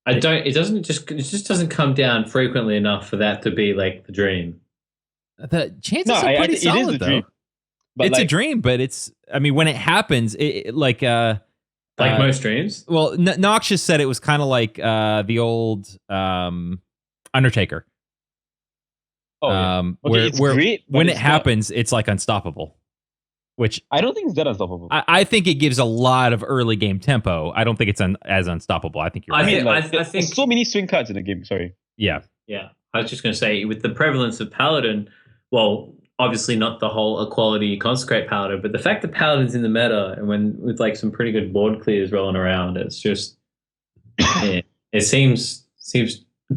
It just doesn't come down frequently enough for that to be like the dream. The chances are pretty solid, it is a dream. Though. But it's a dream, but when it happens, like most dreams. Well, Noxious said it was kind of like the old Undertaker. Where when it happens, it's like unstoppable. Which I don't think it's that unstoppable. I think it gives a lot of early game tempo. I don't think it's as unstoppable. I think you're right. I think there's so many swing cards in the game. Sorry. Yeah. I was just going to say, with the prevalence of Paladin, well, obviously not the whole equality consecrate Paladin, but the fact that Paladin's in the meta and with like some pretty good board clears rolling around, it's just it seems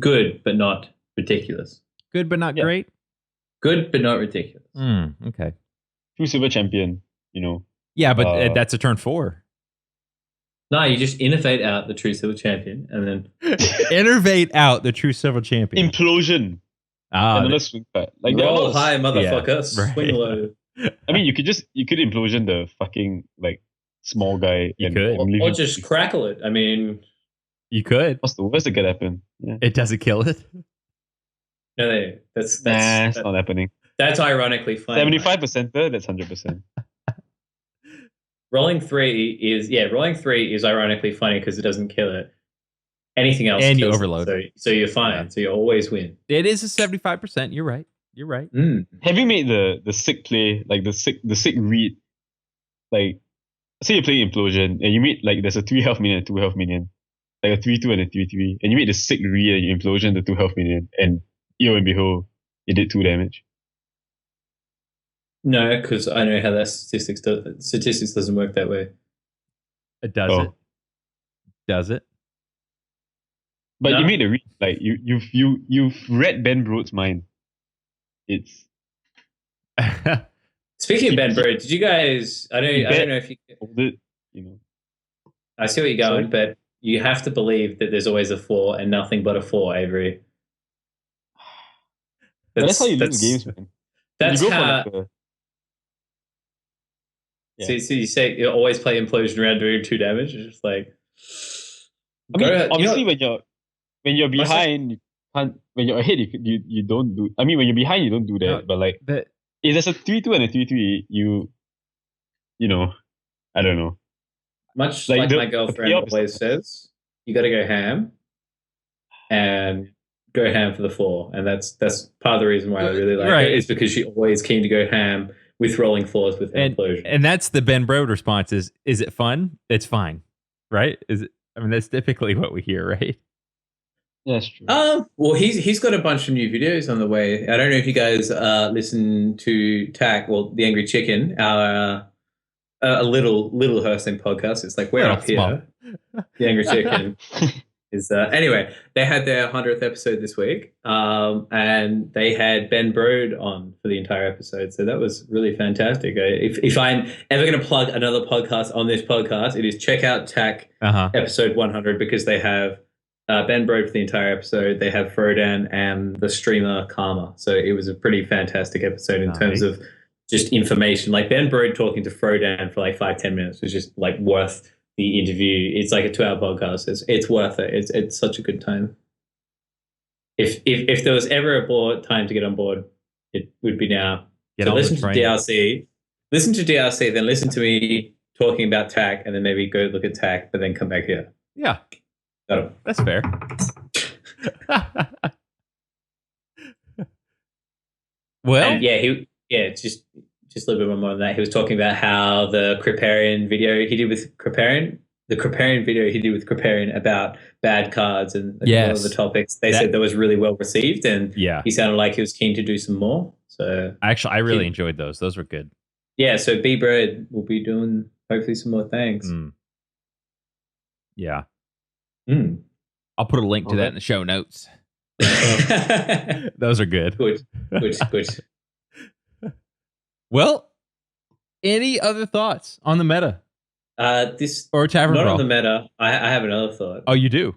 good but not ridiculous. Good but not great. Good but not ridiculous. Okay. True Silver Champion, Yeah, but that's a turn 4. No, you just innovate out the True Silver Champion and then innovate out the True Silver Champion. Implosion. Another swing card. Like roll high, motherfucker. Swing low. I mean, you could implosion the fucking like small guy. You could, or just crackle it. I mean, you could. What's the worst that could happen? Yeah. It doesn't kill it. No, that's not happening. That's ironically funny. 75%, that's 100%. Rolling 3 is ironically funny because it doesn't kill it. Anything else, and you overload. So you're fine. Yeah. So you always win. It is a 75%. You're right. Have you made the sick play, like the sick read? Like, say you play Implosion and you meet like there's a 3 health minion and 2 health minion, like a 3-2 and a 3-3, and you made the sick read and you Implosion the 2 health minion, and lo and behold, it did 2 damage. No, because I know how that statistics doesn't work that way. It doesn't. Does it? But No? you made a read. Like you've read Ben Broad's mind. It's Speaking of Ben Bird, did you guys? I don't know if you. folded, you know. I see where you're going, Sorry? but you have to believe that there's always a 4 and nothing but a 4, Avery. But that's how you lose games, man. That's You go for how. like a, yeah. So you say you always play implosion around doing 2 damage. It's just like. I mean, Go- obviously, you know- when you're What's that? behind, you can't. When you're ahead, you don't do. I mean, when you're behind, you don't do that. No, but like, But if there's a 3-2 and a 3-3, you know, I don't know. much Like like the- my the girlfriend payoff is always nice. says, you got to go ham, and go ham for the 4, and that's part of the reason why I really like Right. it. Is because she always keen to go ham with rolling 4s with and implosion. and that's the Ben Brode response is it fun? It's fine. Right? Is it? I mean, that's typically what we hear, right? Yeah, that's true. Well, he's got a bunch of new videos on the way. I don't know if you guys listen to Tack, well, the Angry Chicken, our a little Hurston podcast. It's like we're Little up here. The Angry Chicken is anyway. They had their 100th episode this week, and they had Ben Brode on for the entire episode. So that was really fantastic. If I'm ever going to plug another podcast on this podcast, it is check out Tack episode 100 because they have. Ben Brode for the entire episode. They have Frodan and the streamer Karma. So it was a pretty fantastic episode in terms of just information. Like Ben Brode talking to Frodan for like 5-10 minutes was just like worth the interview. It's like a 2-hour podcast. It's worth it. It's such a good time. If there was ever a time to get on board, it would be now. So listen to DRC. Listen to DRC, then listen to me talking about Tack, and then maybe go look at Tack, but then come back here. Yeah. That's fair. Well, and just a little bit more on that. He was talking about how the Kriparian video he did with Kriparian, about bad cards and all of the topics. They said that was really well received, and he sounded like he was keen to do some more. So actually, I really enjoyed those. Those were good. Yeah, so B Bird will be doing hopefully some more things. Yeah. I'll put a link to that in the show notes. Those are good. Good. Well, any other thoughts on the meta? This or Tavern not Brawl? on the meta. I have another thought. Oh, you do?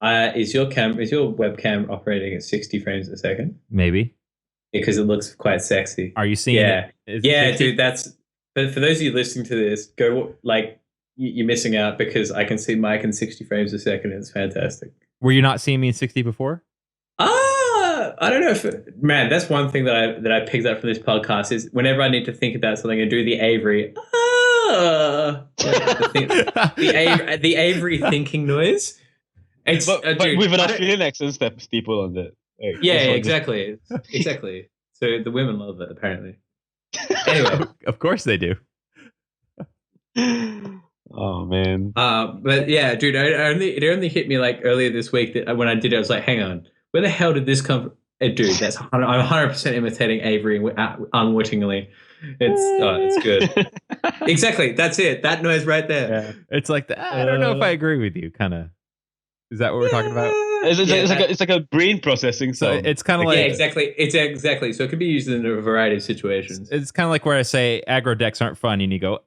Is your webcam operating at 60 frames a second? Maybe. Because it looks quite sexy. Are you seeing it? Yeah, dude. But for those of you listening to this, go like. You're missing out because I can see Mike in 60 frames a second. It's fantastic. Were you not seeing me in 60 before? I don't know if man. That's one thing that I picked up from this podcast is whenever I need to think about something, I do the Avery. The Avery thinking noise. It's but with an Australian accent staple on that. Like, exactly. Exactly. So the women love it apparently. Anyway, of course they do. Oh man. But yeah, dude, it only hit me like earlier this week that when I did it, I was like, hang on, where the hell did this come from? Dude, I'm 100% imitating Avery unwittingly. It's good. Exactly, that's it. That noise right there. Yeah. It's like I don't know if I agree with you. Kind of. Is that what we're talking about? It's like a brain processing. So it's kind of like exactly. It's exactly. So it can be used in a variety of situations. It's kind of like where I say aggro decks aren't fun, and you go.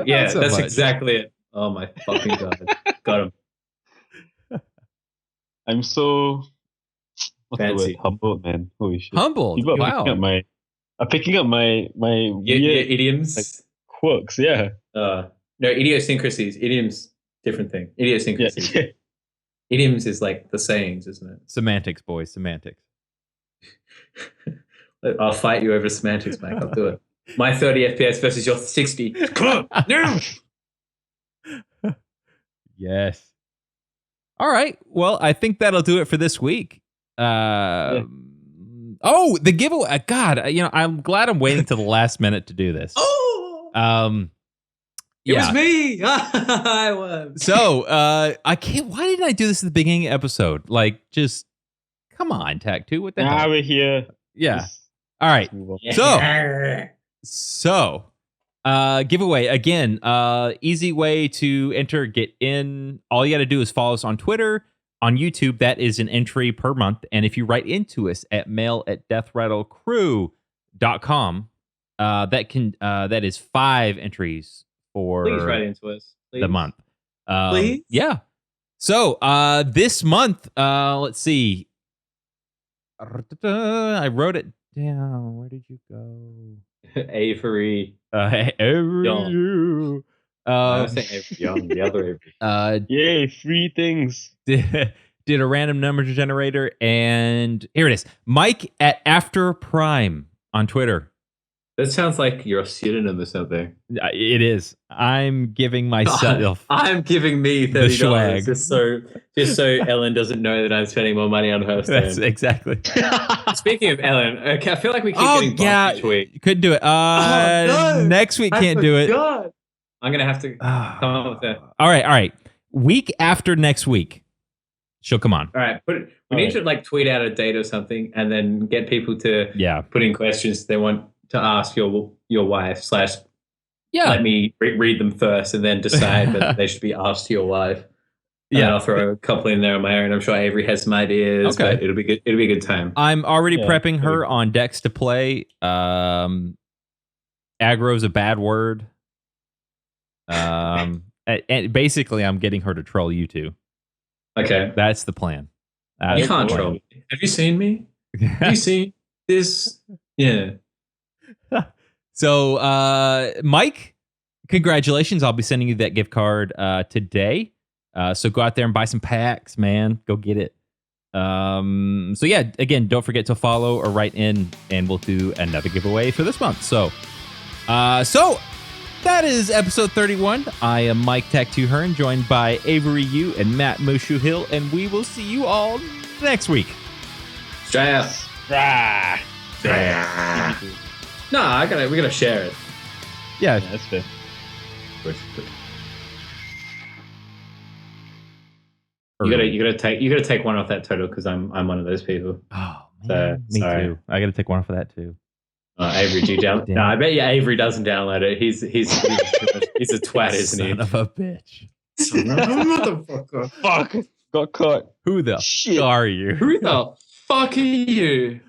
Yeah, so that's much. Exactly it. Oh my fucking god, got him. I'm so fancy, humbled, man. Holy shit, humbled. People wow, picking up my weird idioms, like, quirks. Yeah. No, idiosyncrasies. Idioms, different thing. Idiosyncrasies. Yeah. Idioms is like the sayings, isn't it? Semantics, boys. Semantics. I'll fight you over semantics, Mike. I'll do it. My 30 FPS versus your 60. Come on, no. Yes. All right. Well, I think that'll do it for this week. Oh, the giveaway. God, I'm glad I'm waiting till the last minute to do this. It was me. I won. So, I can't. Why didn't I do this at the beginning of the episode? Like, just come on, Tac 2. What the hell? Now we're here. Yeah. All right. So Giveaway again. Easy way to enter, get in. All you got to do is follow us on Twitter, on YouTube. That is an entry per month. And if you write into us at mail@deathrattlecrew.com, that is 5 entries for Please write into us. Please. The month. Please? Yeah. So this month, let's see. I wrote it down. Where did you go? Avery. Avery. Young. I was saying Avery Young, the other Avery. Yay, free things. Did a random number generator, and here it is. Mike at After Prime on Twitter. That sounds like you're a pseudonym or something. It is. I'm giving myself. I'm giving me $30 just so Ellen doesn't know that I'm spending more money on her. That's exactly. Speaking of Ellen, okay, I feel like we keep getting bumped each week. Couldn't do it. No, next week can't do it. I'm gonna have to come up with that. All right. Week after next week, she'll come on. All right, we need to like tweet out a date or something, and then get people to put in questions they want to ask your wife / let me read them first and then decide whether they should be asked to your wife. And I'll throw a couple in there on my own. I'm sure Avery has some ideas. Okay. But it'll be good. It'll be a good time. I'm already prepping her on decks to play. Aggro's a bad word. And basically I'm getting her to troll you two. Okay. That's the plan. You can't troll me. Have you seen me? Have you seen this? Yeah. So, Mike, congratulations. I'll be sending you that gift card today. So go out there and buy some packs, man. Go get it. So yeah, again, don't forget to follow or write in, and we'll do another giveaway for this month. So that is episode 31. I am Mike Tattoo Hearn, joined by Avery Yu and Matt Mushu Hill, and we will see you all next week. Stress. No, we gotta share it. Yeah, that's fair. You gotta take one off that total because I'm one of those people. Oh man, me too. I gotta take one for that too. Avery, do you download? No, I bet you Avery doesn't download it. He's a twat, isn't he? Son of a bitch. Motherfucker. Fuck. Got caught. Who the Shit. are you? Who the fuck are you?